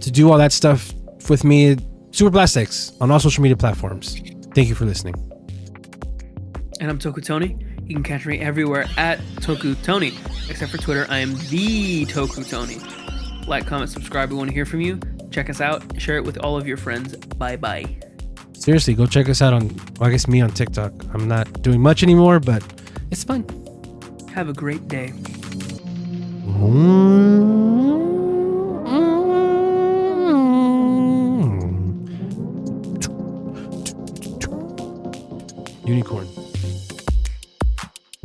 to do all that stuff with me, Super Plastics, on all social media platforms. Thank you for listening. And I'm Toku Tony. You can catch me everywhere at Toku Tony, except for Twitter. I am the Toku Tony. Like, comment, subscribe. We want to hear from you. Check us out. Share it with all of your friends. Bye-bye. Seriously, go check us out on, well, I guess me on TikTok. I'm not doing much anymore, but it's fun. Have a great day. Unicorn.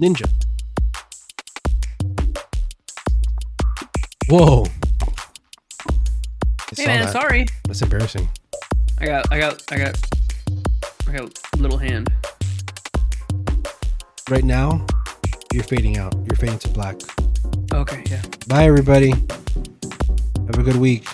Ninja. Whoa. Hey man, sorry. That's embarrassing. I got a little hand. Right now, you're fading out. You're fading to black. Okay, yeah. Bye, everybody. Have a good week.